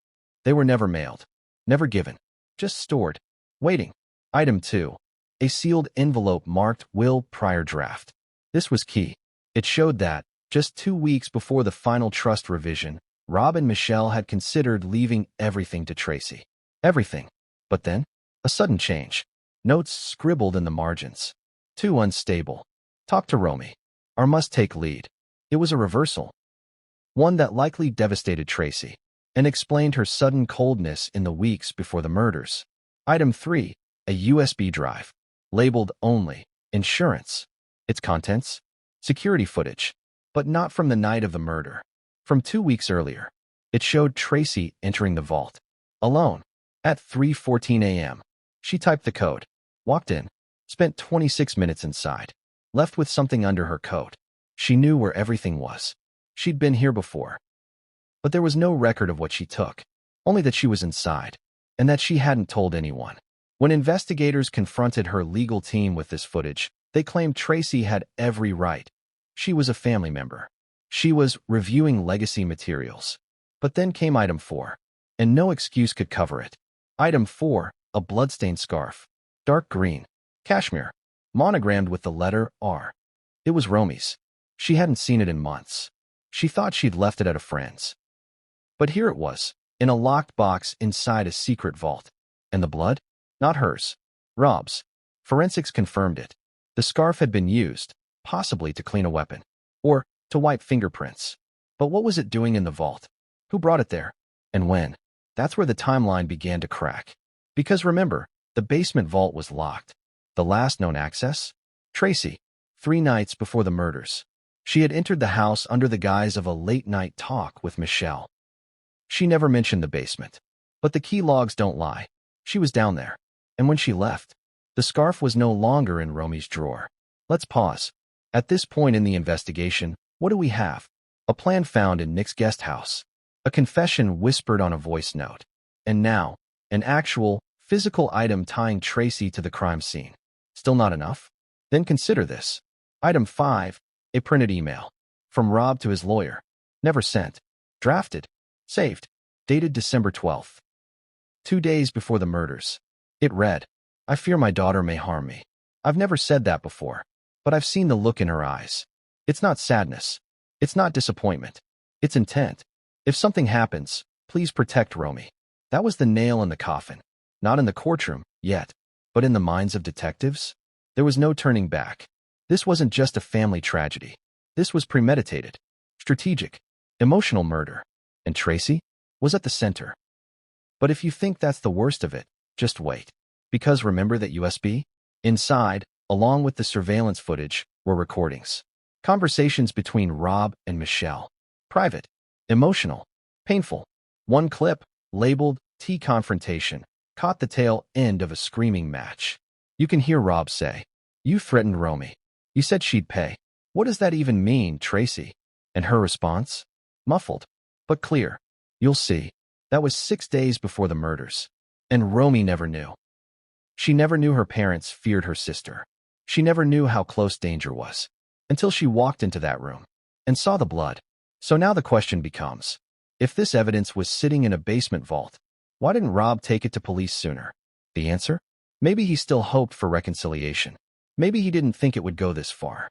Speaker 1: They were never mailed, never given, just stored, waiting. Item 2, a sealed envelope marked Will Prior Draft. This was key. It showed that, just 2 weeks before the final trust revision, Rob and Michelle had considered leaving everything to Tracy. Everything. But then, a sudden change. Notes scribbled in the margins. Too unstable. Talk to Romy. Or must take lead. It was a reversal. One that likely devastated Tracy, and explained her sudden coldness in the weeks before the murders. Item 3, a USB drive, labeled only, insurance. Its contents? Security footage, but not from the night of the murder. From 2 weeks earlier. It showed Tracy entering the vault, alone, at 3:14 a.m. She typed the code, walked in, spent 26 minutes inside, left with something under her coat. She knew where everything was. She'd been here before. But there was no record of what she took, only that she was inside, and that she hadn't told anyone. When investigators confronted her legal team with this footage, they claimed Tracy had every right. She was a family member. She was reviewing legacy materials. But then came item 4, and no excuse could cover it. Item 4, a bloodstained scarf, dark green, cashmere, monogrammed with the letter R. It was Romy's. She hadn't seen it in months. She thought she'd left it at a friend's. But here it was, in a locked box inside a secret vault. And the blood? Not hers. Rob's. Forensics confirmed it. The scarf had been used, possibly to clean a weapon, or to wipe fingerprints. But what was it doing in the vault? Who brought it there? And when? That's where the timeline began to crack. Because remember, the basement vault was locked. The last known access? Tracy, 3 nights before the murders. She had entered the house under the guise of a late-night talk with Michelle. She never mentioned the basement. But the key logs don't lie. She was down there. And when she left, the scarf was no longer in Romy's drawer. Let's pause. At this point in the investigation, what do we have? A plan found in Nick's guest house. A confession whispered on a voice note. And now, an actual, physical item tying Tracy to the crime scene. Still not enough? Then consider this. Item 5, a printed email. From Rob to his lawyer. Never sent. Drafted. Saved. Dated December 12th. 2 days before the murders. It read, "I fear my daughter may harm me. I've never said that before, but I've seen the look in her eyes. It's not sadness. It's not disappointment. It's intent. If something happens, please protect Romy." That was the nail in the coffin. Not in the courtroom, yet, but in the minds of detectives. There was no turning back. This wasn't just a family tragedy. This was premeditated, strategic, emotional murder. And Tracy was at the center. But if you think that's the worst of it, just wait. Because remember that USB? Inside, along with the surveillance footage, were recordings. Conversations between Rob and Michelle. Private, emotional, painful. One clip, labeled T Confrontation, caught the tail end of a screaming match. You can hear Rob say, "You threatened Romy. You said she'd pay. What does that even mean, Tracy?" And her response? Muffled, but clear. "You'll see. That was 6 days before the murders. And Romy never knew. She never knew her parents feared her sister. She never knew how close danger was. Until she walked into that room and saw the blood. So now the question becomes, if this evidence was sitting in a basement vault, why didn't Rob take it to police sooner? The answer? Maybe he still hoped for reconciliation. Maybe he didn't think it would go this far.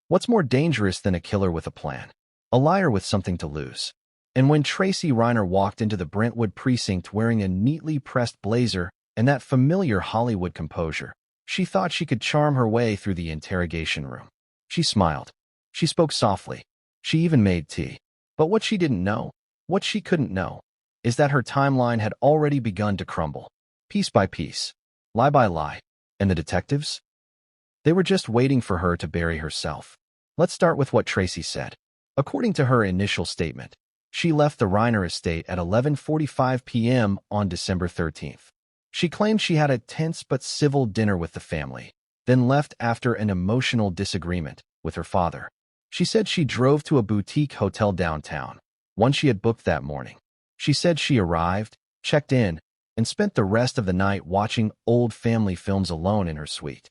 Speaker 1: What's more dangerous than a killer with a plan? A liar with something to lose. And when Tracy Reiner walked into the Brentwood precinct wearing a neatly pressed blazer and that familiar Hollywood composure, she thought she could charm her way through the interrogation room. She smiled. She spoke softly. She even made tea. But what she didn't know, what she couldn't know, is that her timeline had already begun to crumble, piece by piece, lie by lie. And the detectives? They were just waiting for her to bury herself. Let's start with what Tracy said. According to her initial statement, she left the Reiner estate at 11:45 p.m. on December 13th. She claimed she had a tense but civil dinner with the family, then left after an emotional disagreement with her father. She said she drove to a boutique hotel downtown, one she had booked that morning. She said she arrived, checked in, and spent the rest of the night watching old family films alone in her suite.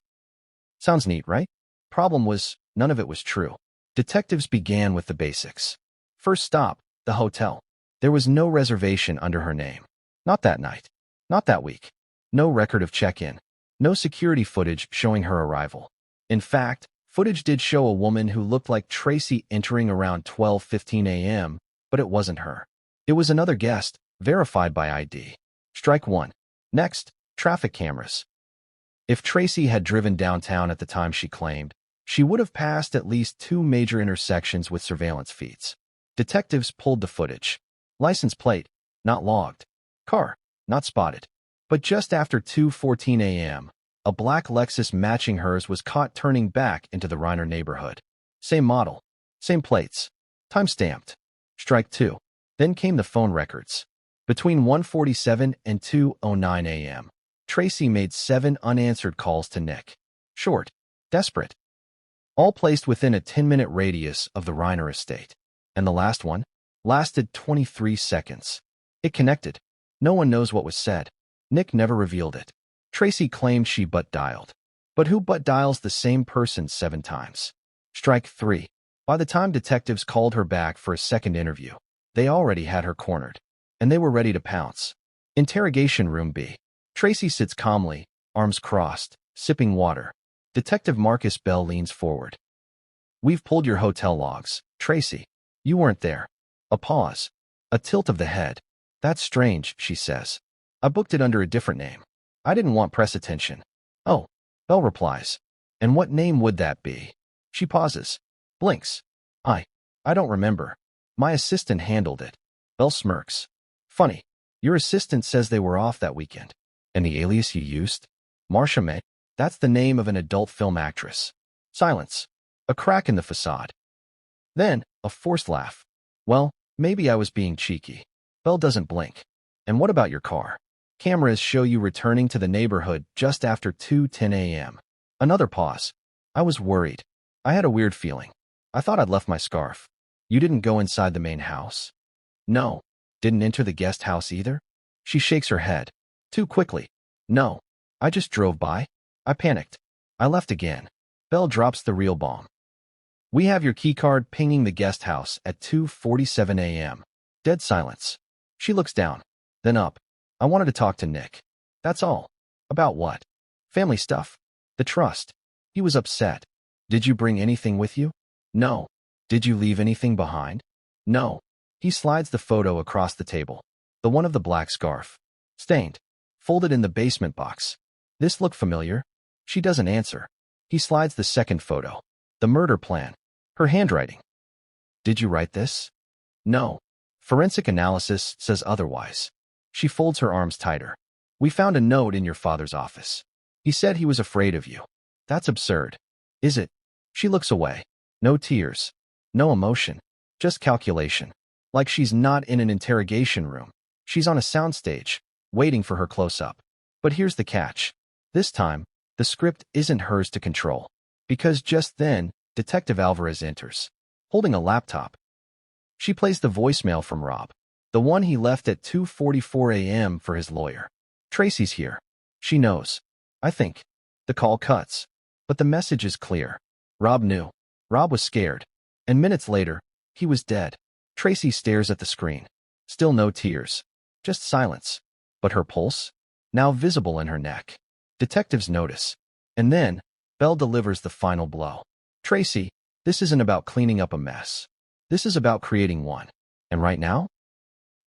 Speaker 1: Sounds neat, right? Problem was, none of it was true. Detectives began with the basics. First stop, the hotel. There was no reservation under her name. Not that night. Not that week. No record of check-in. No security footage showing her arrival. In fact, footage did show a woman who looked like Tracy entering around 12:15 a.m., but it wasn't her. It was another guest, verified by ID. Strike one. Next, traffic cameras. If Tracy had driven downtown at the time she claimed, she would have passed at least 2 major intersections with surveillance feeds. Detectives pulled the footage. License plate, not logged. Car, not spotted. But just after 2:14 a.m., a black Lexus matching hers was caught turning back into the Reiner neighborhood. Same model, same plates, time-stamped. Strike 2. Then came the phone records. Between 1:47 and 2:09 a.m., Tracy made 7 unanswered calls to Nick. Short, desperate. All placed within a 10-minute radius of the Reiner estate. And the last one lasted 23 seconds. It connected. No one knows what was said. Nick never revealed it. Tracy claimed she butt dialed. But who butt dials the same person 7 times? Strike 3. By the time detectives called her back for a second interview, they already had her cornered. And they were ready to pounce. Interrogation Room B. Tracy sits calmly, arms crossed, sipping water. Detective Marcus Bell leans forward. "We've pulled your hotel logs, Tracy. You weren't there." A pause. A tilt of the head. "That's strange," she says. "I booked it under a different name. I didn't want press attention." "Oh," Bell replies. "And what name would that be?" She pauses. Blinks. I don't remember. My assistant handled it." Bell smirks. "Funny. Your assistant says they were off that weekend. And the alias you used? Marcia May? That's the name of an adult film actress." Silence. A crack in the facade. Then, a forced laugh. "Well, maybe I was being cheeky." Bell doesn't blink. "And what about your car? Cameras show you returning to the neighborhood just after 2:10 a.m. Another pause. "I was worried. I had a weird feeling. I thought I'd left my scarf." "You didn't go inside the main house?" "No." "Didn't enter the guest house either?" She shakes her head. Too quickly. "No. I just drove by. I panicked. I left again." Bell drops the real bomb. "We have your keycard pinging the guest house at 2:47 a.m. Dead silence. She looks down, then up. "I wanted to talk to Nick. That's all." "About what?" "Family stuff. The trust. He was upset." "Did you bring anything with you?" "No." "Did you leave anything behind?" "No." He slides the photo across the table. The one of the black scarf. Stained. Folded in the basement box. This look familiar? She doesn't answer. He slides the second photo. The murder plan. Her handwriting. "Did you write this?" "No." "Forensic analysis says otherwise." She folds her arms tighter. "We found a note in your father's office. He said he was afraid of you." "That's absurd." "Is it?" She looks away. No tears. No emotion. Just calculation. Like she's not in an interrogation room. She's on a soundstage, waiting for her close-up. But here's the catch. This time, the script isn't hers to control. Because just then, Detective Alvarez enters, holding a laptop. She plays the voicemail from Rob, the one he left at 2:44 a.m. for his lawyer. Tracy's here. She knows. I think. The call cuts. But the message is clear. Rob knew. Rob was scared. And minutes later, he was dead. Tracy stares at the screen. Still no tears. Just silence. But her pulse? Now visible in her neck. Detectives notice. And then, Bell delivers the final blow. Tracy, this isn't about cleaning up a mess. This is about creating one. And right now,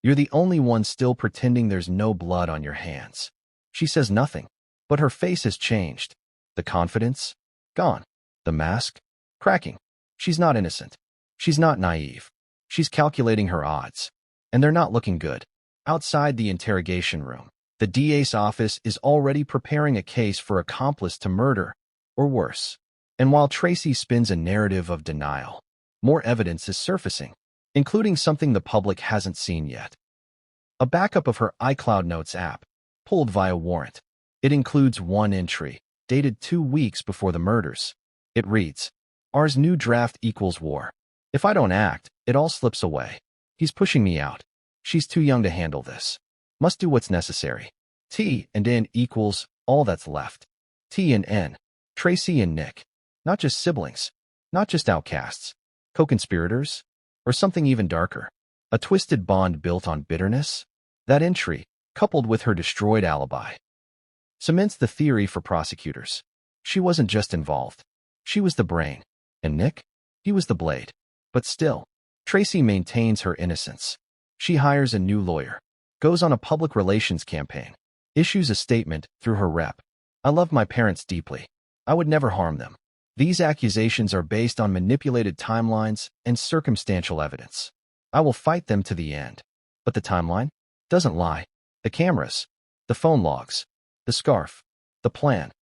Speaker 1: you're the only one still pretending there's no blood on your hands. She says nothing, but her face has changed. The confidence? Gone. The mask? Cracking. She's not innocent. She's not naive. She's calculating her odds. And they're not looking good. Outside the interrogation room, the DA's office is already preparing a case for accomplice to murder, or worse. And while Tracy spins a narrative of denial, more evidence is surfacing, including something the public hasn't seen yet. A backup of her iCloud Notes app, pulled via warrant. It includes one entry, dated 2 weeks before the murders. It reads, "Ours new draft equals war. If I don't act, it all slips away. He's pushing me out. She's too young to handle this. Must do what's necessary. T and N equals all that's left. T and N. Tracy and Nick. Not just siblings. Not just outcasts. Co-conspirators? Or something even darker. A twisted bond built on bitterness? That entry, coupled with her destroyed alibi, cements the theory for prosecutors. She wasn't just involved. She was the brain. And Nick? He was the blade. But still, Tracy maintains her innocence. She hires a new lawyer, goes on a public relations campaign, issues a statement through her rep. I love my parents deeply. I would never harm them. These accusations are based on manipulated timelines and circumstantial evidence. I will fight them to the end. But the timeline doesn't lie. The cameras, the phone logs, the scarf, the plan,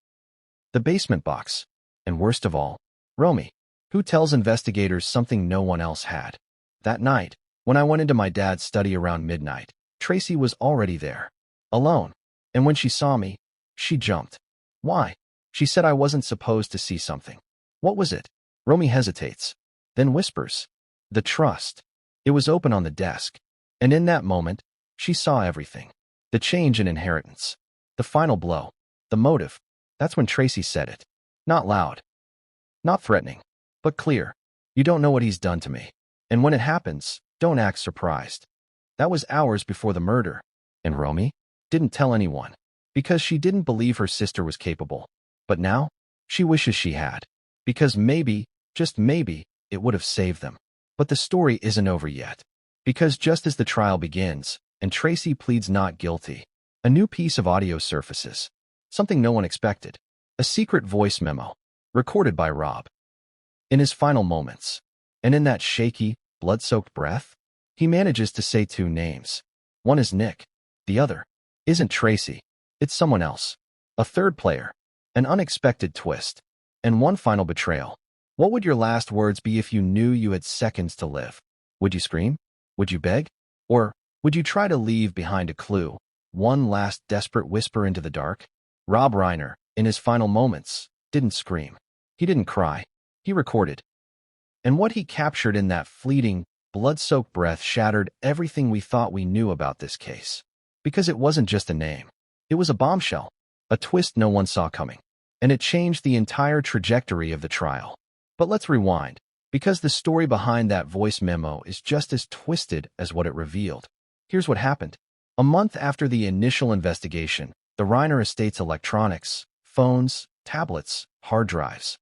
Speaker 1: the basement box, and worst of all, Romy, who tells investigators something no one else had. That night, when I went into my dad's study around midnight, Tracy was already there, alone. And when she saw me, she jumped. Why? She said I wasn't supposed to see something. What was it? Romy hesitates, then whispers. The trust. It was open on the desk. And in that moment, she saw everything. The change in inheritance. The final blow. The motive. That's when Tracy said it. Not loud. Not threatening. But clear. You don't know what he's done to me. And when it happens, don't act surprised. That was hours before the murder. And Romy didn't tell anyone. Because she didn't believe her sister was capable. But now, she wishes she had. Because maybe, just maybe, it would have saved them. But the story isn't over yet. Because just as the trial begins, and Tracy pleads not guilty, a new piece of audio surfaces. Something no one expected. A secret voice memo, recorded by Rob. In his final moments, and in that shaky, blood-soaked breath, he manages to say 2 names. One is Nick. The other isn't Tracy. It's someone else. A third player. An unexpected twist. And one final betrayal. What would your last words be if you knew you had seconds to live? Would you scream? Would you beg? Or would you try to leave behind a clue? One last desperate whisper into the dark? Rob Reiner, in his final moments, didn't scream. He didn't cry. He recorded. And what he captured in that fleeting, blood-soaked breath shattered everything we thought we knew about this case. Because it wasn't just a name. It was a bombshell. A twist no one saw coming. And it changed the entire trajectory of the trial. But let's rewind, because the story behind that voice memo is just as twisted as what it revealed. Here's what happened. A month after the initial investigation, the Reiner estate's electronics, phones, tablets, hard drives,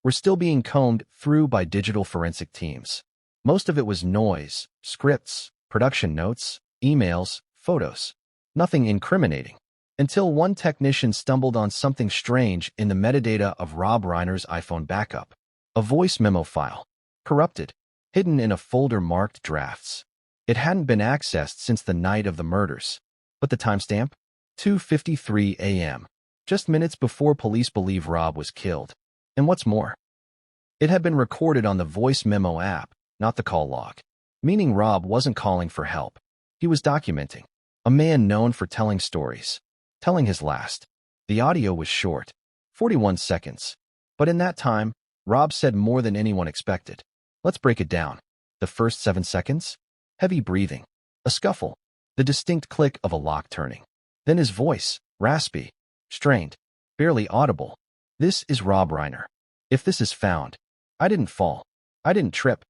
Speaker 1: were still being combed through by digital forensic teams. Most of it was noise, scripts, production notes, emails, photos. Nothing incriminating. Until one technician stumbled on something strange in the metadata of Rob Reiner's iPhone backup. A voice memo file. Corrupted. Hidden in a folder marked drafts. It hadn't been accessed since the night of the murders. But the timestamp? 2:53 a.m. Just minutes before police believe Rob was killed. And what's more, it had been recorded on the voice memo app, not the call log. Meaning Rob wasn't calling for help. He was documenting. A man known for telling stories. telling his last. The audio was short, 41 seconds. But in that time, Rob said more than anyone expected. Let's break it down. The first 7 seconds? Heavy breathing. A scuffle. The distinct click of a lock turning. Then his voice, raspy, strained, barely audible. This is Rob Reiner. If this is found, I didn't fall. I didn't trip.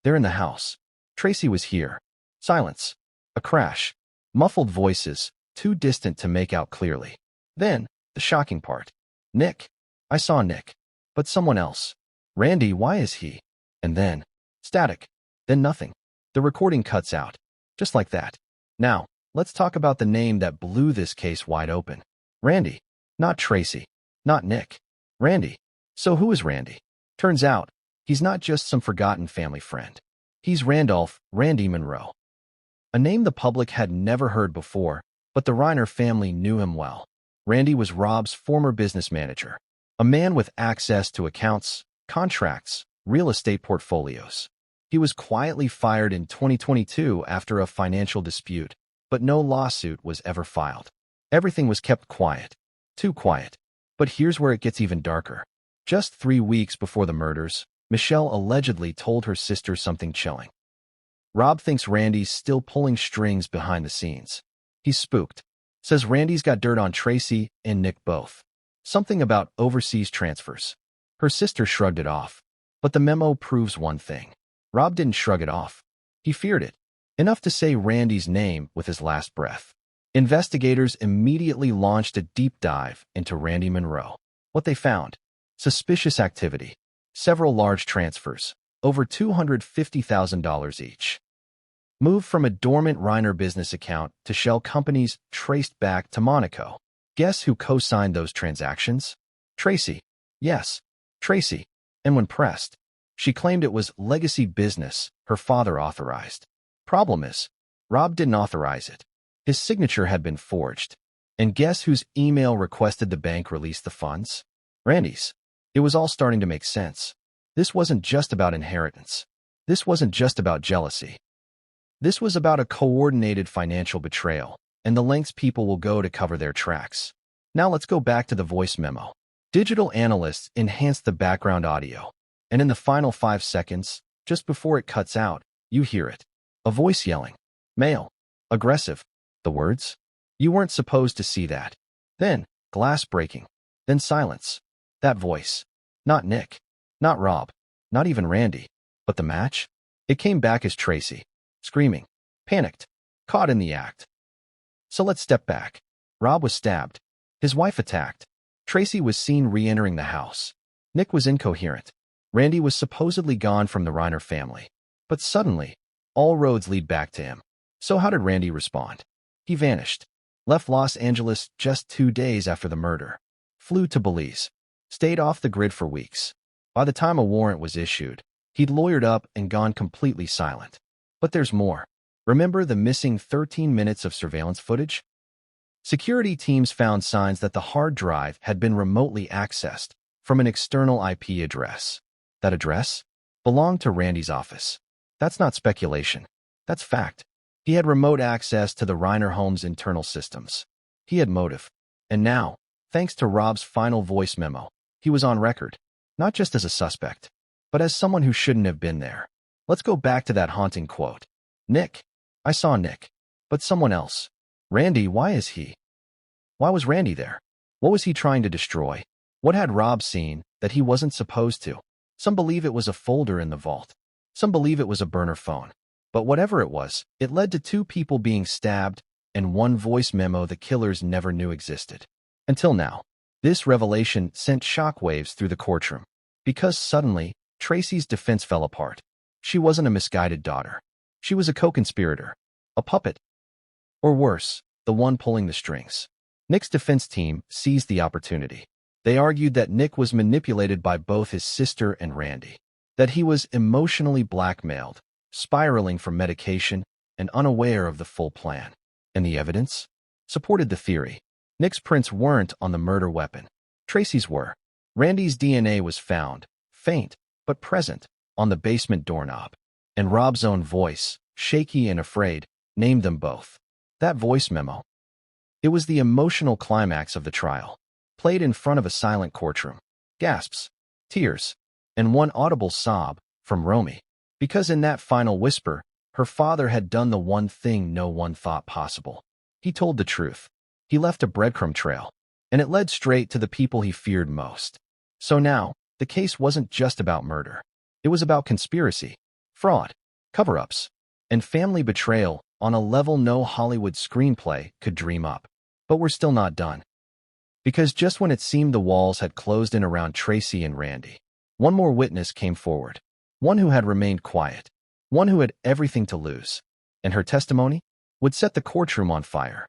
Speaker 1: They're in the house. Tracy was here. Silence. A crash. Muffled voices, too distant to make out clearly. Then, the shocking part. Nick. I saw Nick. But someone else. Randy, why is he? And then, static. Then nothing. The recording cuts out. Just like that. Now, let's talk about the name that blew this case wide open. Randy. Not Tracy. Not Nick. Randy. So who is Randy? Turns out, he's not just some forgotten family friend. He's Randy Monroe. A name the public had never heard before, but the Reiner family knew him well. Randy was Rob's former business manager, a man with access to accounts, contracts, real estate portfolios. He was quietly fired in 2022 after a financial dispute, but no lawsuit was ever filed. Everything was kept quiet. Too quiet. But here's where it gets even darker. Just 3 weeks before the murders, Michelle allegedly told her sister something chilling. Rob thinks Randy's still pulling strings behind the scenes. He's spooked. Says Randy's got dirt on Tracy and Nick both. Something about overseas transfers. Her sister shrugged it off. But the memo proves one thing. Rob didn't shrug it off. He feared it. Enough to say Randy's name with his last breath. Investigators immediately launched a deep dive into Randy Monroe. What they found? Suspicious activity. Several large transfers. Over $250,000 each. Moved from a dormant Reiner business account to shell companies traced back to Monaco. Guess who co-signed those transactions? Tracy. Yes, Tracy. And when pressed, she claimed it was legacy business her father authorized. Problem is, Rob didn't authorize it. His signature had been forged. And guess whose email requested the bank release the funds? Randy's. It was all starting to make sense. This wasn't just about inheritance. This wasn't just about jealousy. This was about a coordinated financial betrayal, and the lengths people will go to cover their tracks. Now let's go back to the voice memo. Digital analysts enhanced the background audio, and in the final 5 seconds, just before it cuts out, you hear it. A voice yelling. Male. Aggressive. The words? You weren't supposed to see that. Then, glass breaking. Then silence. That voice. Not Nick. Not Rob. Not even Randy. But the match? It came back as Tracy. Screaming. Panicked. Caught in the act. So let's step back. Rob was stabbed. His wife attacked. Tracy was seen re-entering the house. Nick was incoherent. Randy was supposedly gone from the Reiner family. But suddenly, all roads lead back to him. So how did Randy respond? He vanished. Left Los Angeles just 2 days after the murder. Flew to Belize. Stayed off the grid for weeks. By the time a warrant was issued, he'd lawyered up and gone completely silent. But there's more. Remember the missing 13 minutes of surveillance footage? Security teams found signs that the hard drive had been remotely accessed from an external IP address. That address belonged to Randy's office. That's not speculation. That's fact. He had remote access to the Reiner home's internal systems. He had motive. And now, thanks to Rob's final voice memo, he was on record, not just as a suspect, but as someone who shouldn't have been there. Let's go back to that haunting quote. Nick. I saw Nick. But someone else. Randy, why is he? Why was Randy there? What was he trying to destroy? What had Rob seen that he wasn't supposed to? Some believe it was a folder in the vault. Some believe it was a burner phone. But whatever it was, it led to 2 people being stabbed and 1 voice memo the killers never knew existed. Until now. This revelation sent shockwaves through the courtroom. Because suddenly, Tracy's defense fell apart. She wasn't a misguided daughter. She was a co-conspirator. A puppet. Or worse, the one pulling the strings. Nick's defense team seized the opportunity. They argued that Nick was manipulated by both his sister and Randy. That he was emotionally blackmailed, spiraling from medication, and unaware of the full plan. And the evidence? Supported the theory. Nick's prints weren't on the murder weapon. Tracy's were. Randy's DNA was found, faint, but present, on the basement doorknob. And Rob's own voice, shaky and afraid, named them both. That voice memo. It was the emotional climax of the trial, played in front of a silent courtroom. Gasps, tears, and one audible sob from Romy, because in that final whisper, her father had done the one thing no one thought possible. He told the truth. He left a breadcrumb trail, and it led straight to the people he feared most. So now, the case wasn't just about murder. It was about conspiracy, fraud, cover-ups, and family betrayal on a level no Hollywood screenplay could dream up. But we're still not done. Because just when it seemed the walls had closed in around Tracy and Randy, one more witness came forward. One who had remained quiet. One who had everything to lose. And her testimony would set the courtroom on fire.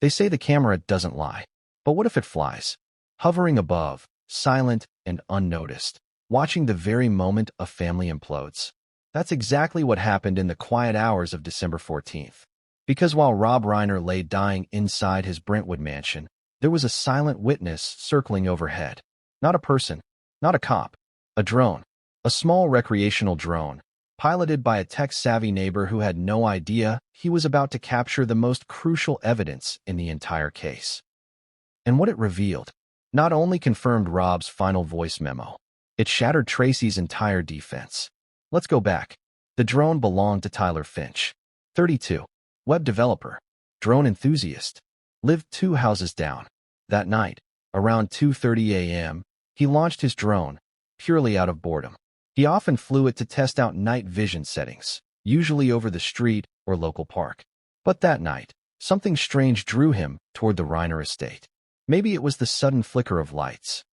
Speaker 1: They say the camera doesn't lie. But what if it flies? Hovering above, silent and unnoticed, watching the very moment a family implodes. That's exactly what happened in the quiet hours of December 14th. Because while Rob Reiner lay dying inside his Brentwood mansion, there was a silent witness circling overhead. Not a person, not a cop, a drone, a small recreational drone, piloted by a tech-savvy neighbor who had no idea he was about to capture the most crucial evidence in the entire case. And what it revealed not only confirmed Rob's final voice memo, it shattered Tracy's entire defense. Let's go back. The drone belonged to Tyler Finch, 32, web developer, drone enthusiast, lived 2 houses down. That night, around 2:30 a.m., he launched his drone, purely out of boredom. He often flew it to test out night vision settings, usually over the street or local park. But that night, something strange drew him toward the Reiner estate. Maybe it was the sudden flicker of lights.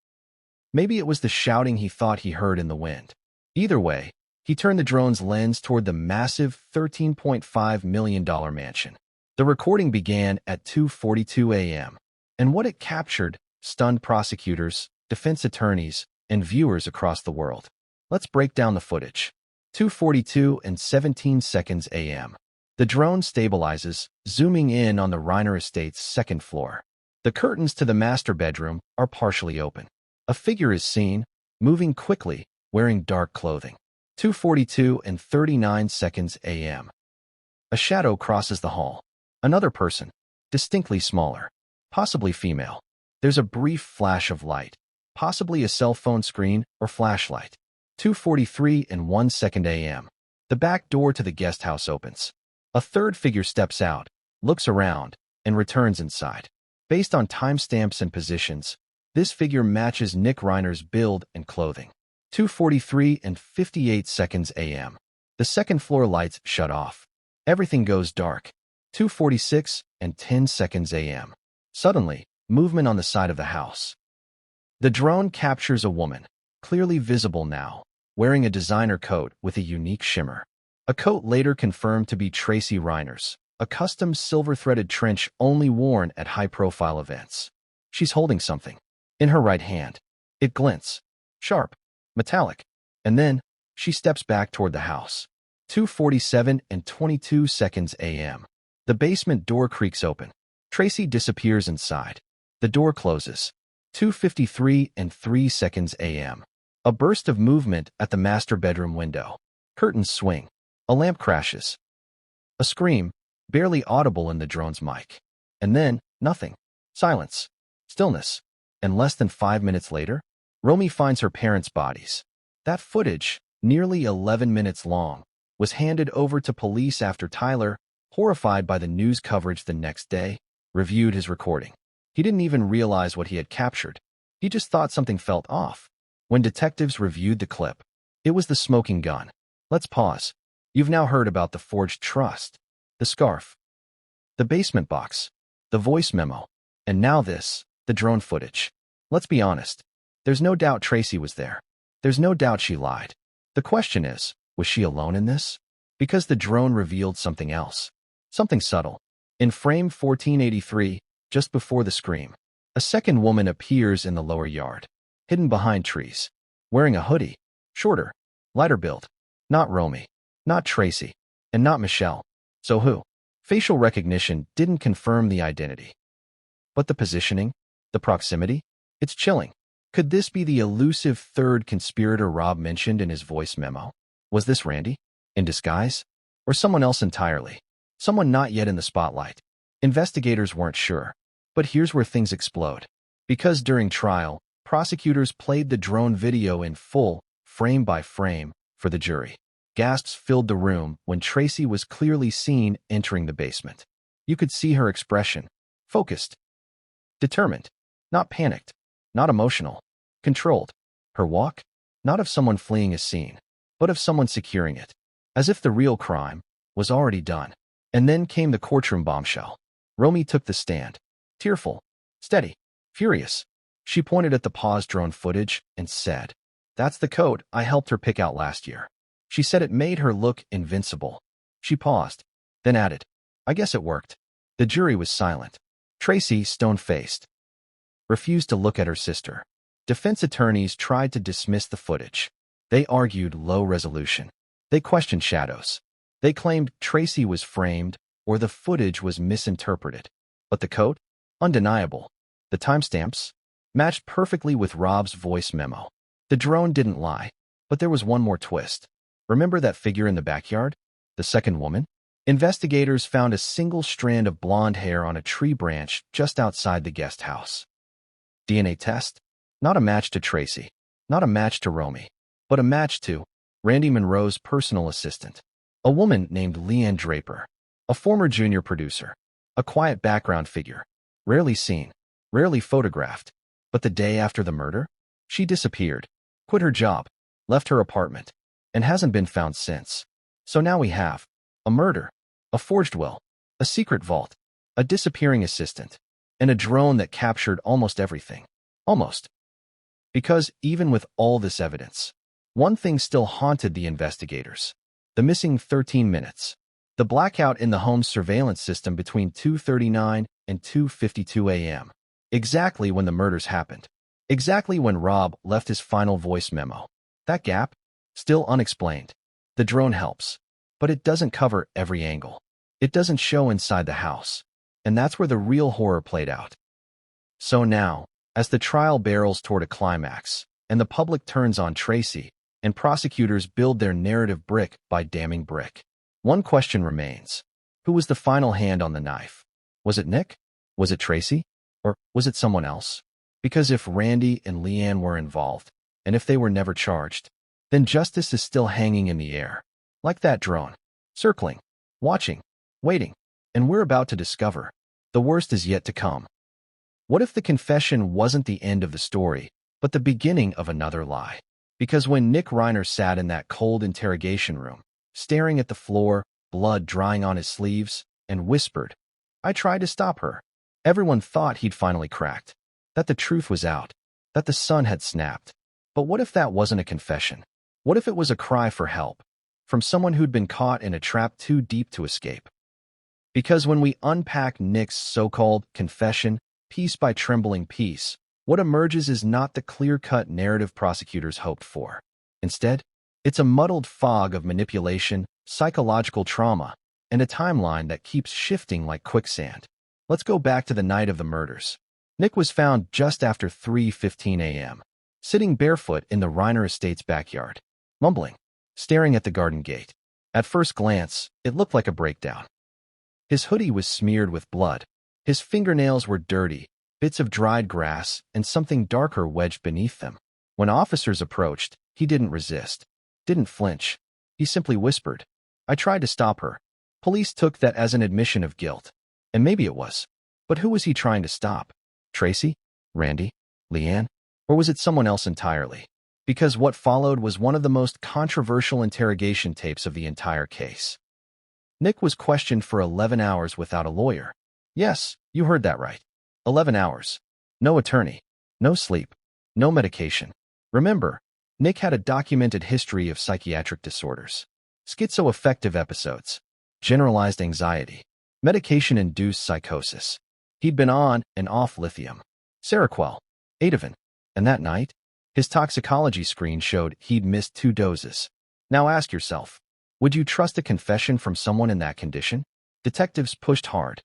Speaker 1: Maybe it was the shouting he thought he heard in the wind. Either way, he turned the drone's lens toward the massive $13.5 million mansion. The recording began at 2:42 a.m., and what it captured stunned prosecutors, defense attorneys, and viewers across the world. Let's break down the footage. 2:42 and 17 seconds a.m. The drone stabilizes, zooming in on the Reiner estate's second floor. The curtains to the master bedroom are partially open. A figure is seen, moving quickly, wearing dark clothing. 2:42 and 39 seconds a.m. A shadow crosses the hall. Another person, distinctly smaller, possibly female. There's a brief flash of light, possibly a cell phone screen or flashlight. 2:43 and 1 second a.m. The back door to the guest house opens. A third figure steps out, looks around, and returns inside. Based on timestamps and positions, this figure matches Nick Reiner's build and clothing. 2:43 and 58 seconds a.m. The second floor lights shut off. Everything goes dark. 2:46 and 10 seconds a.m. Suddenly, movement on the side of the house. The drone captures a woman, clearly visible now, wearing a designer coat with a unique shimmer. A coat later confirmed to be Tracy Reiner's, a custom silver-threaded trench only worn at high-profile events. She's holding something in her right hand. It glints, sharp, metallic, and then she steps back toward the house. 2:47 and 22 seconds a.m. The basement door creaks open. Tracy disappears inside. The door closes. 2:53 and 3 seconds a.m. A burst of movement at the master bedroom window. Curtains swing. A lamp crashes. A scream, barely audible in the drone's mic. And then, nothing. Silence. Stillness. And less than 5 minutes later, Romy finds her parents' bodies. That footage, nearly 11 minutes long, was handed over to police after Tyler, horrified by the news coverage the next day, reviewed his recording. He didn't even realize what he had captured. He just thought something felt off. When detectives reviewed the clip, it was the smoking gun. Let's pause. You've now heard about the forged trust, the scarf, the basement box, the voice memo, and now this, the drone footage. Let's be honest. There's no doubt Tracy was there. There's no doubt she lied. The question is, was she alone in this? Because the drone revealed something else. Something subtle. In frame 1483, just before the scream, a second woman appears in the lower yard, hidden behind trees, wearing a hoodie, shorter, lighter build. Not Romy, not Tracy, and not Michelle. So who? Facial recognition didn't confirm the identity. But the positioning, the proximity, it's chilling. Could this be the elusive third conspirator Rob mentioned in his voice memo? Was this Randy, in disguise? Or someone else entirely? Someone not yet in the spotlight? Investigators weren't sure. But here's where things explode. Because during trial, prosecutors played the drone video in full, frame by frame, for the jury. Gasps filled the room when Tracy was clearly seen entering the basement. You could see her expression. Focused. Determined. Not panicked. Not emotional. Controlled. Her walk? Not of someone fleeing a scene, but of someone securing it. As if the real crime was already done. And then came the courtroom bombshell. Romy took the stand. Tearful. Steady. Furious. She pointed at the paused drone footage and said, "That's the code I helped her pick out last year." She said it made her look invincible. She paused, then added, "I guess it worked." The jury was silent. Tracy, stone-faced, refused to look at her sister. Defense attorneys tried to dismiss the footage. They argued low resolution. They questioned shadows. They claimed Tracy was framed or the footage was misinterpreted. But the code? Undeniable. The timestamps? Matched perfectly with Rob's voice memo. The drone didn't lie, but there was one more twist. Remember that figure in the backyard? The second woman? Investigators found a single strand of blonde hair on a tree branch just outside the guest house. DNA test? Not a match to Tracy. Not a match to Romy. But a match to Randy Monroe's personal assistant. A woman named Leanne Draper. A former junior producer. A quiet background figure. Rarely seen. Rarely photographed. But the day after the murder, she disappeared, quit her job, left her apartment, and hasn't been found since. So now we have a murder, a forged will, a secret vault, a disappearing assistant, and a drone that captured almost everything. Almost. Because even with all this evidence, one thing still haunted the investigators. The missing 13 minutes. The blackout in the home's surveillance system between 2:39 and 2:52 a.m. Exactly when the murders happened. Exactly when Rob left his final voice memo. That gap? Still unexplained. The drone helps, but it doesn't cover every angle. It doesn't show inside the house. And that's where the real horror played out. So now, as the trial barrels toward a climax, and the public turns on Tracy, and prosecutors build their narrative brick by damning brick, one question remains. Who was the final hand on the knife? Was it Nick? Was it Tracy? Or was it someone else? Because if Randy and Leanne were involved, and if they were never charged, then justice is still hanging in the air. Like that drone. Circling. Watching. Waiting. And we're about to discover. The worst is yet to come. What if the confession wasn't the end of the story, but the beginning of another lie? Because when Nick Reiner sat in that cold interrogation room, staring at the floor, blood drying on his sleeves, and whispered, "I tried to stop her," everyone thought he'd finally cracked, that the truth was out, that the sun had snapped. But what if that wasn't a confession? What if it was a cry for help, from someone who'd been caught in a trap too deep to escape? Because when we unpack Nick's so-called confession, piece by trembling piece, what emerges is not the clear-cut narrative prosecutors hoped for. Instead, it's a muddled fog of manipulation, psychological trauma, and a timeline that keeps shifting like quicksand. Let's go back to the night of the murders. Nick was found just after 3:15 a.m., sitting barefoot in the Reiner estate's backyard, mumbling, staring at the garden gate. At first glance, it looked like a breakdown. His hoodie was smeared with blood. His fingernails were dirty, bits of dried grass and something darker wedged beneath them. When officers approached, he didn't resist, didn't flinch. He simply whispered, "I tried to stop her." Police took that as an admission of guilt. And maybe it was. But who was he trying to stop? Tracy? Randy? Leanne? Or was it someone else entirely? Because what followed was one of the most controversial interrogation tapes of the entire case. Nick was questioned for 11 hours without a lawyer. Yes, you heard that right. 11 hours. No attorney. No sleep. No medication. Remember, Nick had a documented history of psychiatric disorders. Schizoaffective episodes. Generalized anxiety. Medication-induced psychosis. He'd been on and off lithium, Seroquel, Ativan, and that night, his toxicology screen showed he'd missed 2 doses. Now ask yourself, would you trust a confession from someone in that condition? Detectives pushed hard.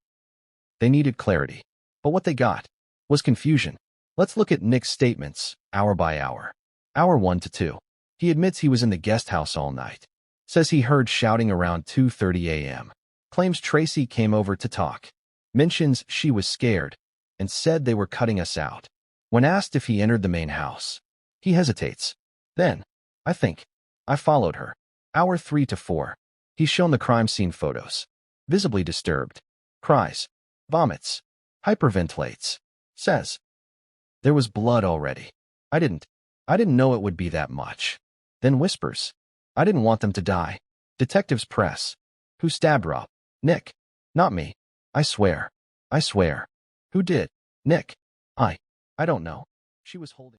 Speaker 1: They needed clarity. But what they got was confusion. Let's look at Nick's statements, hour by hour. Hour 1 to 2. He admits he was in the guest house all night. Says he heard shouting around 2:30 a.m. Claims Tracy came over to talk. Mentions she was scared. and said they were cutting us out. When asked if he entered the main house, he hesitates. Then, I think, I followed her. Hour 3 to 4. He's shown the crime scene photos. Visibly disturbed. Cries. Vomits. Hyperventilates. Says. There was blood already. I didn't know it would be that much. Then whispers. I didn't want them to die. Detectives press. Who stabbed Rob? Nick. Not me. I swear. I swear. Who did? Nick. I don't know. She was holding